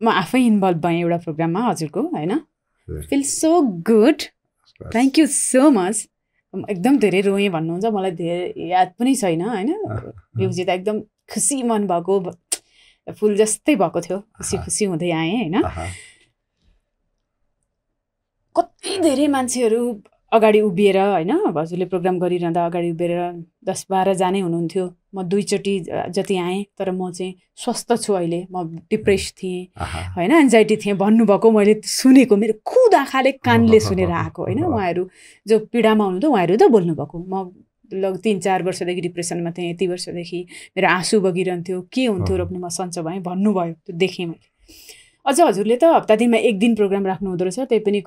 म आफै इन्भल्भ भएँ एउटा प्रोग्राममा हजुरको होइन feel so good thank you so much एकदम धेरै रोएँ भन्नुहुन्छ मलाई धेरै याद पनि छैन होइन बिउजी त एकदम खुसी मन भएको फुल जस्तै भएको थियो खुसी खुसी हुँदै आएँ होइन कति धेरै मान्छेहरू अगाडि उभिएर होइन हजुरले प्रोग्राम गरिरहँदा अगाडि उभिएर 10-12 जानै हुनुहुन्थ्यो म 2 चोटि जति आएँ तर म चाहिँ स्वस्थ छु अहिले म डिप्रेस थिएँ होइन एन्जाइटी थिएँ भन्नुभएको मैले सुनेको मेरो खुद आँखाले कानले सुनेर आएको होइन उहाँहरू जो पीडामा हुनुहुन्थ्यो उहाँहरू त बोल्नुभएको म लग 3-4 वर्षदेखि डिप्रेसनमा थिएँ यति वर्षदेखि मेरो आँसु बगिरहन्थ्यो के हुन्थ्यो र पनि म सन्चो भएँ भन्नुभयो त्यो देखेँ मैले अझ हजुरले त हप्ता दिनमा 1 दिन प्रोग्राम राख्नु हुँदो रहेछ त्यही पनि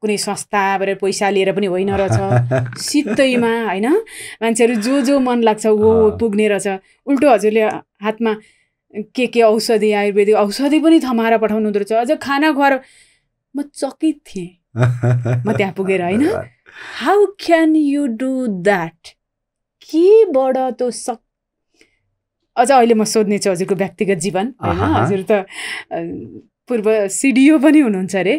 कुनै संस्थाबाट पैसा लिएर पनि होइन रहेछ सित्तैमा होइन मान्छेहरू जो मन लाग्छ वो पुग्ने रहेछ उल्टो हजुरले हातमा के औषधि आयुर्वेदिक औषधि पनि थमाएर पठाउनु हुँदो रहेछ अझ खाना खुवाएर म चकित थिएँ म त्यहाँ पुगेर होइन how can you do that केबाट त्यो अझ अहिले म सोध्नेछु हजुरको व्यक्तिगत जीवन होइन हजुर त पूर्व सिडिओ पनि हुनुहुन्छ अरे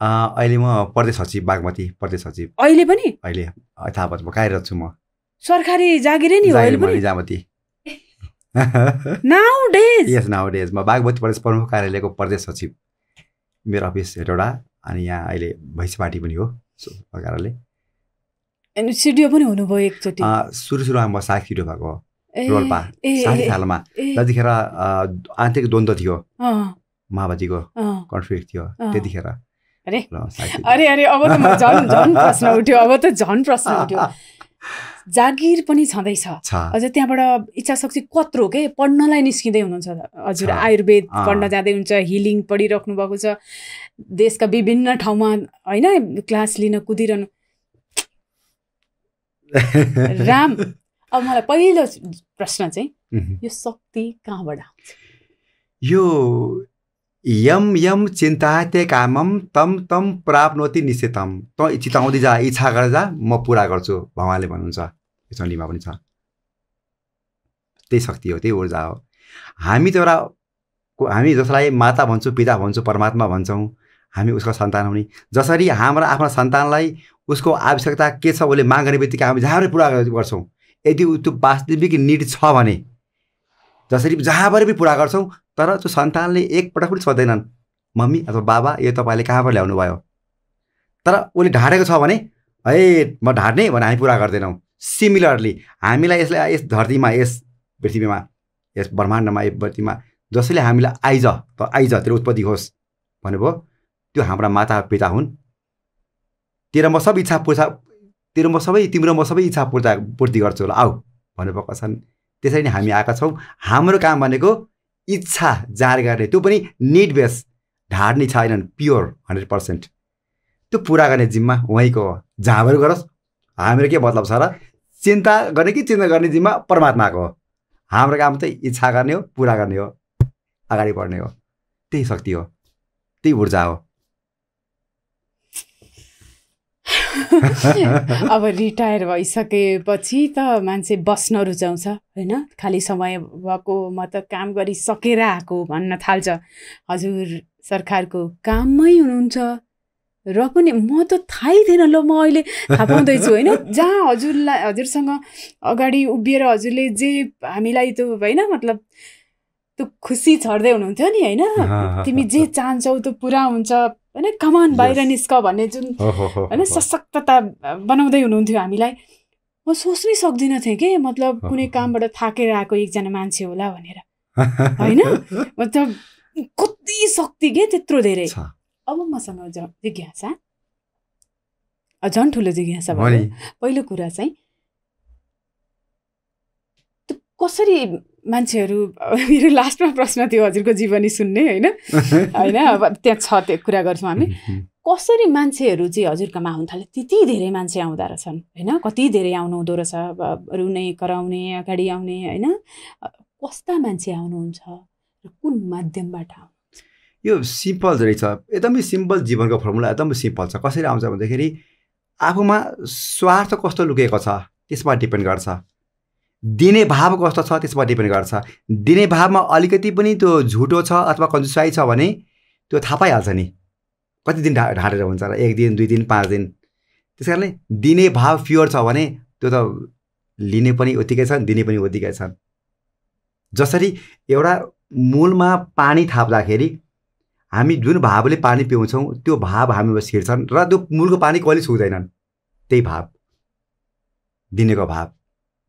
अहिले म प्रदेश सचिव बागमती प्रदेश सचिव अहिले पनि अहिले यथावत कार्यरत छु म सरकारी जागिरै नि हो अहिले पनि निजामती नाउडेज यस नाउडेज म बागमती प्रदेश प्रमुख कार्यालयको प्रदेश सचिव मेरो अफिस हेटौडा अनि यहाँ अहिले भैँसीपाटी पनि हो कार्यालय अनि सिडिओ पनि हुनुभयो एकचोटि सुरुमा म साख सिडिओ भएको रोल्पा 60 सालमा जतिखेर आन्तरिक द्वन्द्व थियो माओवादीको कन्फ्लिक्ट थियो त्यतिखेर अरे अब त झन् प्रश्न उठ्यो जागिर पनि छँदैछ अझ त्यहाँबाट इच्छा शक्ति कत्रो के पढ्नलाई निस्किँदै हुनुहुन्छ हजुर आयुर्वेद पढ्न जाँदै हुन्छ हिलिङ पढिराख्नु भएको छ देशका विभिन्न ठाउँमा होइन क्लास लिन कुदिरहनु राम अब मलाई पहिलो प्रश्न चाहिँ यो शक्ति कहाँबाट आउँछ यो यम चिन्ताते कामम तम प्राप्नोति निश्चितम त चिताउँदै जा इच्छा गरेर जा म पुरा गर्छु भगवानले भन्नुहुन्छ यो चण्डीमा पनि छ त्यही शक्ति हो त्यही ऊर्जा हो हामी जसलाई माता भन्छौँ पिता भन्छौँ परमात्मा भन्छौँ हामी उसको सन्तान हुने जसरी हाम्रो आफ्नो सन्तानलाई उसको आवश्यकता के छ उसले माग गर्ने बित्तिकै हामी जहाँबाट पुरा गर्छौँ यदि त्यो वास्तविक निड छ भने जसरी जहाँबाट पनि पुरा गर्छौँ तर त्यो सन्तानले एकपटक पनि सोध्दैनन् मम्मी अथवा बाबा यो तपाईँले कहाँबाट ल्याउनु भयो तर उसले ढाँटेको छ भने है म ढाँट्ने भने हामी पुरा गर्दैनौँ सिमिलरली हामीलाई यसलाई यस धरतीमा यस पृथ्वीमा यस ब्रह्माण्डमा यस धरतीमा जसले हामीलाई आइज तेरो उत्पत्ति होस् भनेको त्यो हाम्रा माता पिता हुन् तिम्रो म सबै इच्छा पूर्ति गर्छु ल आऊ भन्नुभएको छन् त्यसरी नै हामी आएका छौँ हाम्रो काम भनेको इच्छा जाहेर गर्ने त्यो पनि निड बेस ढाड्ने छैनन् प्योर 100% त्यो पुरा गर्ने जिम्मा उहाँको हो जहाँबाट गरोस् हाम्रो के मतलब छ र चिन्ता गर्ने जिम्मा परमात्माको हो हाम्रो काम चाहिँ इच्छा गर्ने हो पुरा गर्ने हो अगाडि बढ्ने हो त्यही शक्ति हो त्यही ऊर्जा हो अब रिटायर भइसकेपछि त मान्छे बस्न रुचाउँछ होइन खाली समय भएको म त काम गरिसकेर आएको भन्न थाल्छ हजुर सरकारको काममै हुनुहुन्छ र पनि म त थाहै थिएन ल म अहिले थाहा पाउँदैछु होइन जहाँ हजुरसँग अगाडि उभिएर हजुरले जे हामीलाई त्यो होइन मतलब त्यो खुसी छर्दै हुनुहुन्थ्यो नि होइन तिमी जे चाहन्छौ त्यो पुरा हुन्छ होइन कमान बाहिर निस्क भन्ने जुन होइन सशक्तता बनाउँदै हुनुहुन्थ्यो हामीलाई म सोच्नै सक्दिनँ थिएँ कि मतलब कुनै कामबाट थाकेर आएको एकजना मान्छे होला भनेर होइन मतलब कति शक्ति के त्यत्रो धेरै अब मसँग जिज्ञासा झन् ठुलो जिज्ञासा भयो पहिलो कुरा चाहिँ कसरी मान्छेहरू मेरो लास्टमा प्रश्न थियो हजुरको जीवनी सुन्ने होइन अब त्यहाँ छ त्यो कुरा गर्छौँ हामी कसरी मान्छेहरू चाहिँ हजुरकोमा आउनु थाले त्यति धेरै मान्छे आउँदो रहेछन् होइन कति धेरै आउनु हुँदो रहेछ रुने कराउने अगाडि आउने होइन कस्ता मान्छे आउनुहुन्छ र कुन माध्यमबाट आउनुहुन्छ यो सिम्पल रहेछ एकदमै सिम्पल जीवनको फर्मुला एकदमै सिम्पल छ कसरी आउँछ भन्दाखेरि आफूमा स्वार्थ कस्तो लुकेको छ त्यसमा डिपेन्ड गर्छ दिने भाव कस्तो छ त्यसमा डिपेन्ड गर्छ। दिने भावमा अलिकति पनि त्यो झुटो छ अथवा कन्जुसाइ छ भने त्यो थाहा पाइहाल्छ नि, कति दिन ढाँटेर हुन्छ र, 1 दिन 2 दिन 5 दिन। त्यस कारणले दिने भाव प्योर छ भने त्यो त लिने पनि उत्तिकै छन्, दिने पनि उत्तिकै छन्। जसरी एउटा मूलमा पानी थाप्दाखेरि हामी जुन भावले पानी पिउँछौँ त्यो भाव हामीमा छिर्छन् र त्यो मूलको पानी कहिले छुँदैनन्। त्यही भाव, दिनेको भाव,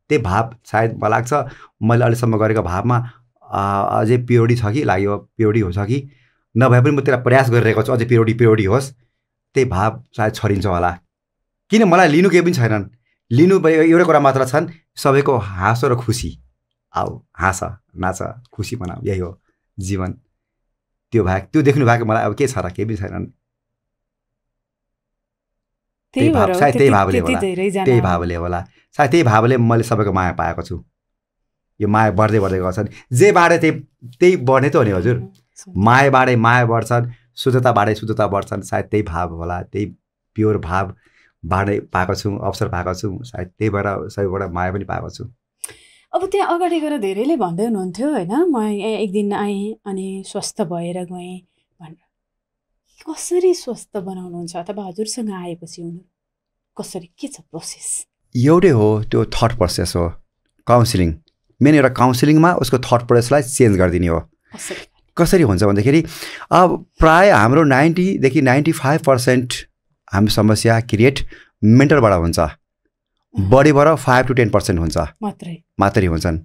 त्यही भाव सायद मलाई लाग्छ मैले अहिलेसम्म गरेको भावमा अझै प्योरिटी छ कि लाग्यो, प्योरिटी हो छ कि नभए पनि म त्यसलाई प्रयास गरिरहेको छु अझै प्योरिटी होस्। त्यही भाव सायद छरिन्छ होला। किन मलाई लिनु केही पनि छैनन्, लिनु एउटै कुरा मात्र छन्, सबैको हाँसो र खुसी। आऊ हाँस नाच खुसी मनाऊ, यही हो जीवन। त्यो भाग त्यो देख्नु भएको मलाई अब के छ र, केही पनि छैनन्। त्यही भावले होला सायद, त्यही भावले मैले सबैको माया पाएको छु। यो माया बढ्दै बढ्दै गर्छ नि, जे बाँडे त्यही बढ्ने त हो नि हजुर। माया बाँडे माया बढ्छन्, शुद्धता बाँडे शुद्धता बढ्छन्। सायद त्यही भाव होला, त्यही प्योर भाव बाँडे पाएको छु, अवसर पाएको छु। सायद त्यही भएर सबैबाट माया पनि पाएको छु। अब त्यहाँ अगाडि गएर धेरैले भन्दै हुनुहुन्थ्यो होइन, म एक दिन आएँ अनि स्वस्थ भएर गएँ भनेर। कसरी स्वस्थ बनाउनुहुन्छ अथवा हजुरसँग आएपछि उनीहरू कसरी, के छ प्रोसेस? एउटै हो, त्यो थट प्रोसेस हो। काउन्सिलिङ मेन एउटा काउन्सिलिङमा उसको थट प्रोसेसलाई चेन्ज गरिदिने हो। कसरी हुन्छ भन्दाखेरि अब प्राय हाम्रो 90 देखि 95% हाम्रो समस्या क्रिएट मेन्टलबाट हुन्छ, बडीबाट 5 to 10% हुन्छ मात्रै हुन्छन्।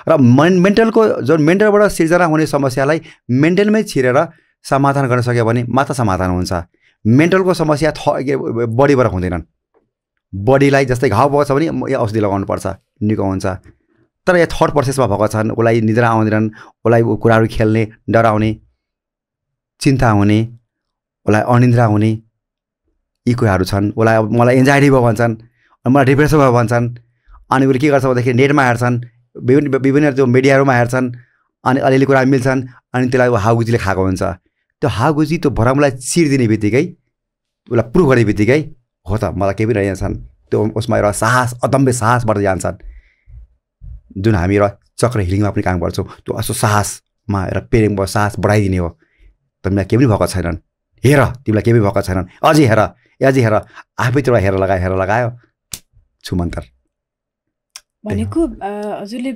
र मेन्टलको जुन मेन्टलबाट सिर्जना हुने समस्यालाई मेन्टलमै छिरेर समाधान गर्न सक्यो भने मात्र समाधान हुन्छ। मेन्टलको समस्या बडीबाट हुँदैनन्। बडीलाई जस्तै घाउ भएको छ भने यो औषधि लगाउनुपर्छ, निको हुन्छ। तर यहाँ थर्ड प्रोसेसमा भएको छन्, उसलाई निद्रा आउँदैनन्, उसलाई कुराहरू खेल्ने डराउने, चिन्ता हुने, उसलाई अनिद्रा हुने, यी कुराहरू छन्। उसलाई मलाई एन्जाइटी भयो भन्छन्, मलाई डिप्रेसन भयो भन्छन्। अनि उसले के गर्छ भन्दाखेरि नेटमा हेर्छन्, विभिन्न त्यो मिडियाहरूमा हेर्छन्, अनि अलिअलि कुरा मिल्छन्, अनि त्यसलाई हाउगुजीले खाएको हुन्छ। त्यो हाउगुजी त्यो भरमलाई चिरिदिने बित्तिकै, उसलाई प्रुभ गर्ने बित्तिकै हो त मलाई केही पनि रहेछन्। त्यो उसमा एउटा साहस, अदम्य साहस बढ्दै जान्छन्। जुन हामी एउटा चक्र हिलिङमा पनि काम गर्छौँ, त्यो अस्तो साहसमा एउटा पेरिङमा साहस बढाइदिने हो। तिमीलाई केही पनि भएको छैनन्, हेर तिमीलाई केही पनि भएको छैनन्, अझै हेर, अझै हेर, आफै त्यो हेर लगायो छुमन्तर भनेको। हजुरले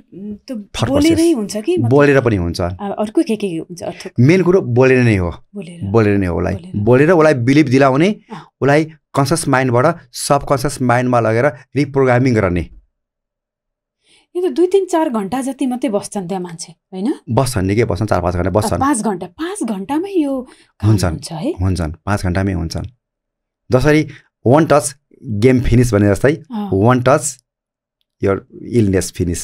त्यो बोलेरै हुन्छ कि बोलेर पनि हुन्छ? अर्को के हुन्छ? मेन कुरो बोलेर नै हो, बोलेर नै हो। बोलेर उसलाई बिलिभ दिलाउने, उसलाई कन्सियस माइन्डबाट सबकन्सियस माइन्डमा लगेर रिप्रोग्रामिङ गर्ने। यो त 2-3-4 घन्टा जति मात्रै बस्छन् त्यहाँ मान्छे होइन? बस्छन् निकै बस्छन्, 4-5 घन्टा बस्छन्। 5 घन्टामै यो हुन्छन् है? हुन्छन्, 5 घन्टामै हुन्छन्। जसरी 1 टच गेम फिनिस भने जस्तै 1 टच योर इलनेस फिनिस।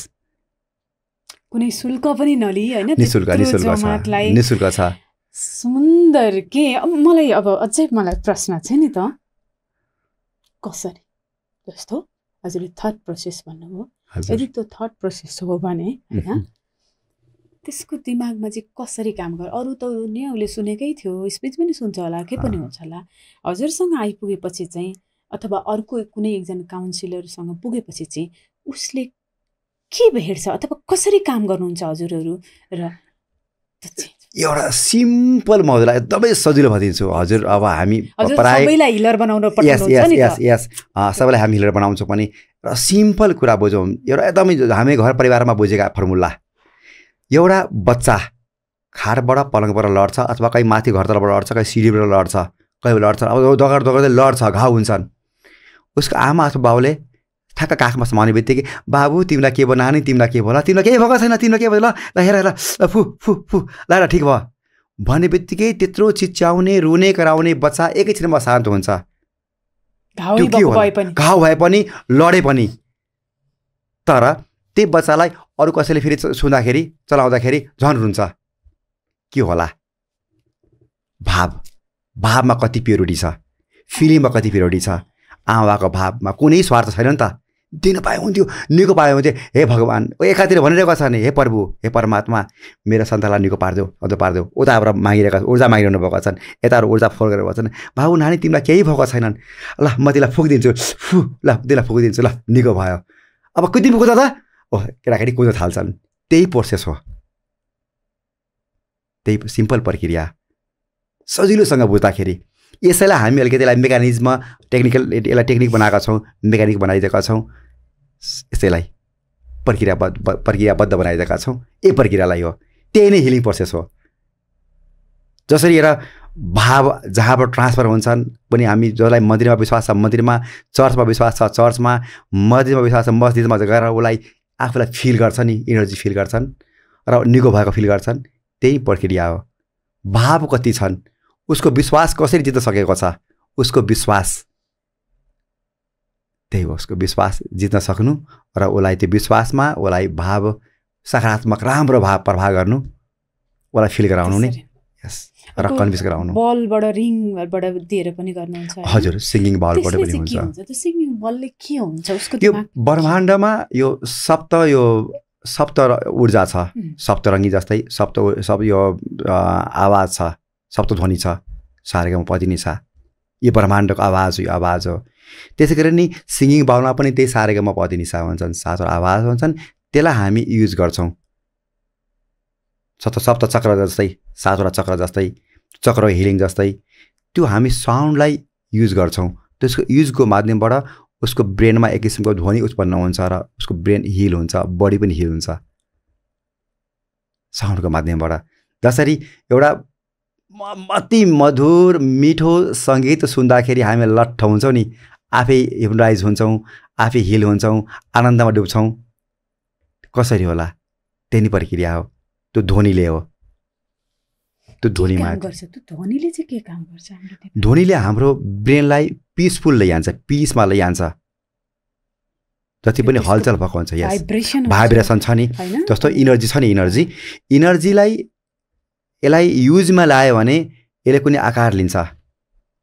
कुनै शुल्क पनि नलिई होइन, निशुल्क छ। सुन्दर के मलाई अब अझै मलाई प्रश्न छ नि त, कसरी जस्तो हजुरले थट प्रोसेस भन्नुभयो, यदि त्यो थट प्रोसेस हो भने होइन त्यसको दिमागमा चाहिँ कसरी काम गर्छ? अरू त नि उसले सुनेकै थियो, स्पिच पनि सुन्छ होला, के पनि हुन्छ होला। हजुरसँग आइपुगेपछि चाहिँ अथवा अर्को कुनै एकजना काउन्सिलरसँग पुगेपछि चाहिँ उसले के भेट्छ अथवा कसरी काम गर्नुहुन्छ हजुरहरू? र एउटा सिम्पल म हजुरलाई एकदमै सजिलो भनिदिन्छु। हजुर अब हामी सबैलाई हिलर बनाउन यस सबैलाई हामी हिलर बनाउँछौँ पनि। र सिम्पल कुरा बुझौँ, एउटा एकदमै हामी घर परिवारमा बुझेका फर्मुला। एउटा बच्चा खाटबाट पलङबाट लड्छ, अथवा कहीँ माथि घरतलबाट लड्छ, कहीँ सिँढीबाट लड्छ, कहीँ लड्छ, अब दगर्दै लड्छ, घाउ हुन्छन्। उसको आमा अथवा बाउले ठ्याक्क काखमा समाउने बित्तिकै बाबु तिमीलाई के भयो नानी, तिमीलाई के भयो, ल तिमीलाई केही भएको छैन, तिमीलाई के भयो, ल हेर हेर, फु फु फु, ल ठिक भयो भन्ने बित्तिकै त्यत्रो चिच्याउने रुने कराउने बच्चा एकैछिनमा शान्त हुन्छ। घाउ भए पनि लडे पनि। तर त्यही बच्चालाई अरू कसैले फेरि सुन्दाखेरि चलाउँदाखेरि झन् रुन्छ। के होला? भावमा कति प्योरिटी छ, फिलिङमा कति प्योरिटी छ। आमाको भावमा कुनै स्वार्थ छैन नि त। दिन पाए हुन्थ्यो, निको पाए हुन्थ्यो, हे भगवान् एकातिर भनिरहेको छ नि, हे प्रभु हे परमात्मा मेरो सन्तानलाई निको पारिदेऊ, अझ पारिदेऊ। उताबाट मागिरहेका ऊर्जा मागिरहनु भएको छन्, यताबाट ऊर्जा फोर गरेर भएको छन्। बाबु नानी तिमीलाई केही भएको छैनन्, ल म तिमीलाई फुकिदिन्छु, ल तिमीलाई फुकिदिन्छु, ल निको भयो। अब कति पुग्छ त? ओह केटाकेटी कुद्न थाल्छन्। त्यही प्रोसेस हो, त्यही सिम्पल प्रक्रिया सजिलोसँग बुझ्दाखेरि। यसैलाई हामी अलिकति यसलाई मेकानिजम टेक्निकल यसलाई टेक्निक बनाएका छौँ, मेकानिक बनाइदिएका छौँ, यसैलाई प्रक्रियाबद्ध बनाइदिएका छौँ। यही प्रक्रियालाई हो, त्यही नै हिलिङ प्रोसेस हो। जसरी एउटा भाव जहाँबाट ट्रान्सफर हुन्छन् पनि हामी जसलाई मन्दिरमा विश्वास छ मन्दिरमा, चर्चमा विश्वास छ चर्चमा, मस्जिदमा विश्वास छ मस्जिदमा गएर उसलाई आफूलाई फिल गर्छ नि, इनर्जी फिल गर्छन् र निको भएको फिल गर्छन्। त्यही प्रक्रिया हो। भाव कति छन्, उसको विश्वास कसरी जित्न सकेको छ, उसको विश्वास त्यही हो। उसको विश्वास जित्न सक्नु र उसलाई त्यो विश्वासमा उसलाई भाव सकारात्मक राम्रो भाव प्रभाव गर्नु, उसलाई फिल गराउनु नै यस र कन्भिन्स गराउनु। बलबाट रिङबाट दिएर पनि गर्नुहुन्छ? हजुर, सिङ्गिङ बलबाट पनि हुन्छ। त्यो सिङ्गिङ बलले के हुन्छ उसको? यो ब्रह्माण्डमा यो सप्त ऊर्जा छ, सप्तरङ्गी जस्तै सब यो आवाज छ, सप्तध्वनि छ, सारेगामा पदिनी छ। यो ब्रह्माण्डको आवाज हो, यो आवाज हो। त्यसै गरी नि सिङ्गिङ बाउलमा पनि त्यही सारेगामा पदिनी सा हुन्छन्, सातवटा आवाज हुन्छन्। त्यसलाई हामी युज गर्छौँ सप्त चक्र जस्तै, सातवटा चक्र जस्तै, चक्र हिलिङ जस्तै। त्यो हामी साउन्डलाई युज गर्छौँ। त्यसको युजको माध्यमबाट उसको ब्रेनमा एक किसिमको ध्वनि उत्पन्न हुन्छ र उसको ब्रेन हिल हुन्छ, बडी पनि हिल हुन्छ साउन्डको माध्यमबाट। जसरी एउटा अति मधुर मिठो सङ्गीत सुन्दाखेरि हामी लट्ठ हुन्छौँ नि, आफै हिप्नोटाइज हुन्छौँ, आफै हिल हुन्छौँ, आनन्दमा डुब्छौँ। कसरी होला? त्यही नै प्रक्रिया हो, त्यो ध्वनिले हो। त्यो ध्वनिमा ध्वनिले चाहिँ के काम गर्छ? ध्वनिले हाम्रो ब्रेनलाई पिसफुल लैजान्छ, पिसमा लैजान्छ। जति पनि हलचल भएको हुन्छ, यस भाइब्रेसन छ नि, जस्तो इनर्जी छ नि, इनर्जीलाई यसलाई युजमा लायो भने यसले कुनै आकार लिन्छ।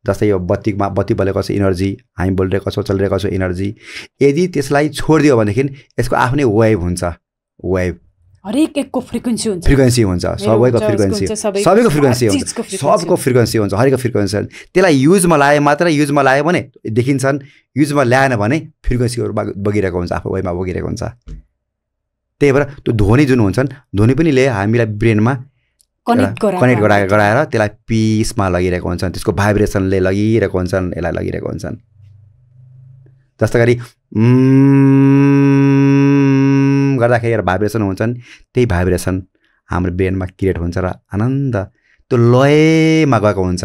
जस्तै यो बत्ती बलेको छ इनर्जी, हामी बोलिरहेको छौँ, चलिरहेको छौँ इनर्जी। यदि त्यसलाई छोडिदियो भनेदेखि यसको आफ्नै वेभ हुन्छ। वेभ हरेक एकको फ्रिक्वेन्सी हुन्छ, सबैको फ्रिक्वेन्सी हुन्छ, हरेकको फ्रिक्वेन्सी। त्यसलाई युजमा लाए मात्र, युजमा लायो भने देखिन्छन्, युजमा ल्याएन भने फ्रिक्वेन्सीहरू बगिरहेको हुन्छ, आफू वेभमा बगिरहेको हुन्छ। त्यही भएर त्यो ध्वनि जुन हुन्छन्, ध्वनि पनि हामीलाई ब्रेनमा कनेक्ट गराएर त्यसलाई पिसमा लगिरहेको हुन्छन्, त्यसको भाइब्रेसनले लगिरहेको हुन्छन्, यसलाई लगिरहेको हुन्छन्। जस्तो गरी गर्दाखेरि एउटा भाइब्रेसन हुन्छन्, त्यही भाइब्रेसन हाम्रो ब्रेनमा क्रिएट हुन्छ र आनन्द त्यो लयमा गएको हुन्छ।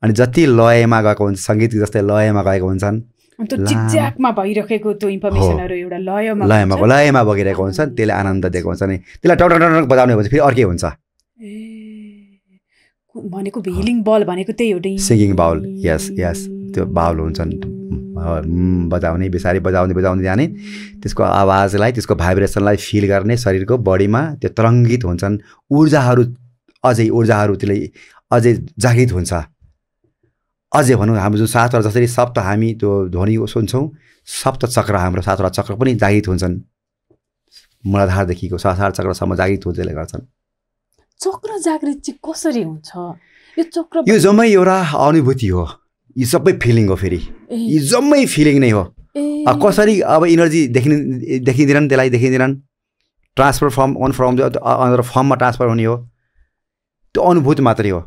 अनि जति लयमा गएको हुन्छ, सङ्गीत जस्तै लयमा गएको हुन्छन्, चिकच्याकमा भइरहेको त्यो इन्फर्मेसनहरु एउटा लयमा बगिरहेको हुन्छन्, त्यसले आनन्द दिएको हुन्छ नि। त्यसलाई टक बजाउने भन्छ फेरि अर्कै हुन्छ। भनेको हिलिङ बल भनेको त्यही हो, सिङ्गिङ बाउल। यस त्यो बाउल हुन्छन्, बजाउने बिस्तारै बजाउँदै जाने, त्यसको आवाजलाई, त्यसको भाइब्रेसनलाई फिल गर्ने शरीरको बडीमा त्यो तरङ्गित हुन्छन्। ऊर्जाहरू त्यसले अझै जागृत हुन्छ। अझै भनौँ हाम्रो जुन सातवटा जसरी सप्त हामी त्यो ध्वनि सुन्छौँ, सप्त चक्र हाम्रो सातवटा चक्र पनि जागृत हुन्छन्। मूलाधारदेखिको सहस्रार चक्रसम्म जागृत हुँदै गर्छन्। चक्र जागृत चाहिँ कसरी हुन्छ? यो चक्र यो जम्मै एउटा अनुभूति हो, यो सबै फिलिङ हो। फेरि यो जम्मै फिलिङ नै हो। कसरी अब इनर्जी देखिँदैनन्, त्यसलाई देखिँदैनन्, ट्रान्सफर फ्रम अनदर फर्ममा ट्रान्सफर हुने हो, त्यो अनुभूत मात्रै हो।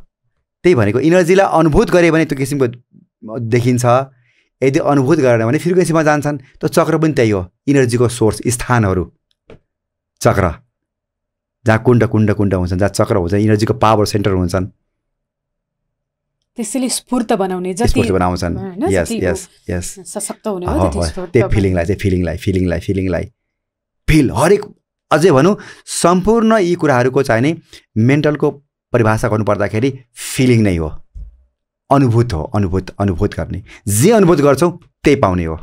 त्यही भनेको इनर्जीलाई अनुभूत गरे भने त्यो किसिमको देखिन्छ, यदि अनुभूत गरेन भने फ्रिक्वेन्सीमा जान्छन्। त्यो चक्र पनि त्यही हो, इनर्जीको सोर्स स्थानहरू चक्र, जहाँ कुण्ड हुन्छन्, जहाँ चक्र हुन्छ, इनर्जीको पावर सेन्टर हुन्छन्, त्यसैले स्फूर्त बनाउँछन्। यस सशक्त हुने हो त्यो फिलिङलाई फिल हरेक। अझै भनौँ सम्पूर्ण यी कुराहरूको चाहिने मेन्टलको परिभाषा गर्नुपर्दाखेरि फिलिङ नै हो, अनुभूत हो। अनुभूत गर्ने, जे अनुभूत गर्छौँ त्यही पाउने हो।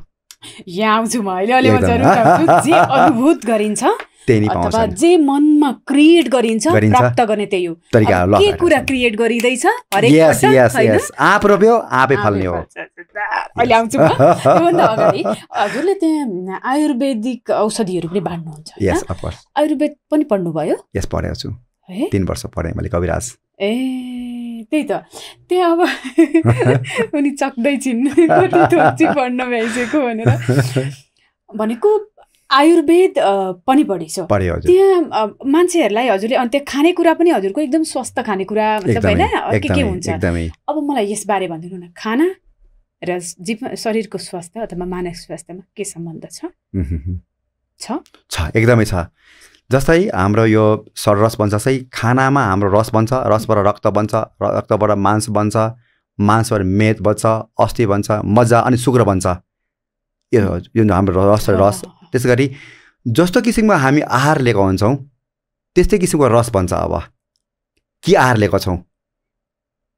यहाँ आउँछु म अहिले जे अनुभूत गरिन्छ अथवा जे मनमा क्रिएट गरिन्छ प्राप्त गर्ने त्यही हो। के कुरा क्रिएट गरिँदैछ हरेक आँप रोप्यो आँपै फल्ने हो। अहिले आउँछु म। त्योभन्दा अगाडि हजुरले त्यहाँ आयुर्वेदिक औषधिहरू पनि बाँड्नुहुन्छ? यस, अफ कोर्स। आयुर्वेद पनि पढ्नुभयो? यस, पढेको छु, 3 वर्ष पढेँ मैले कविराज। त्यही त, त्यहाँ अब उनी चक्दै छिन् कति थोक चाहिँ पढ्न भ्याइसकेको भनेर। भनेको आयुर्वेद पनि पढी छ पढ्यो हजुर त्यहाँ मान्छेहरूलाई हजुरले अनि त्यहाँ खानेकुरा पनि हजुरको एकदम स्वस्थ खानेकुरा मतलब होइन के हुन्छ एकदमै अब मलाई यसबारे भनिदिनु न खाना र शरीरको स्वास्थ्य अथवा मानसिक स्वास्थ्यमा के सम्बन्ध छ एकदमै छ जस्तै हाम्रो यो रस बन्छ जस्तै खानामा हाम्रो रस बन्छ रसबाट रक्त बन्छ रक्तबाट मांस बन्छ मांसबाट मेद बन्छ अस्थि बन्छ मज्जा अनि शुक्र बन्छ यो हाम्रो रस त्यसै गरी जस्तो किसिमको हामी आहार लिएको हुन्छौँ त्यस्तै किसिमको रस बन्छ अब के आहार लिएको छौँ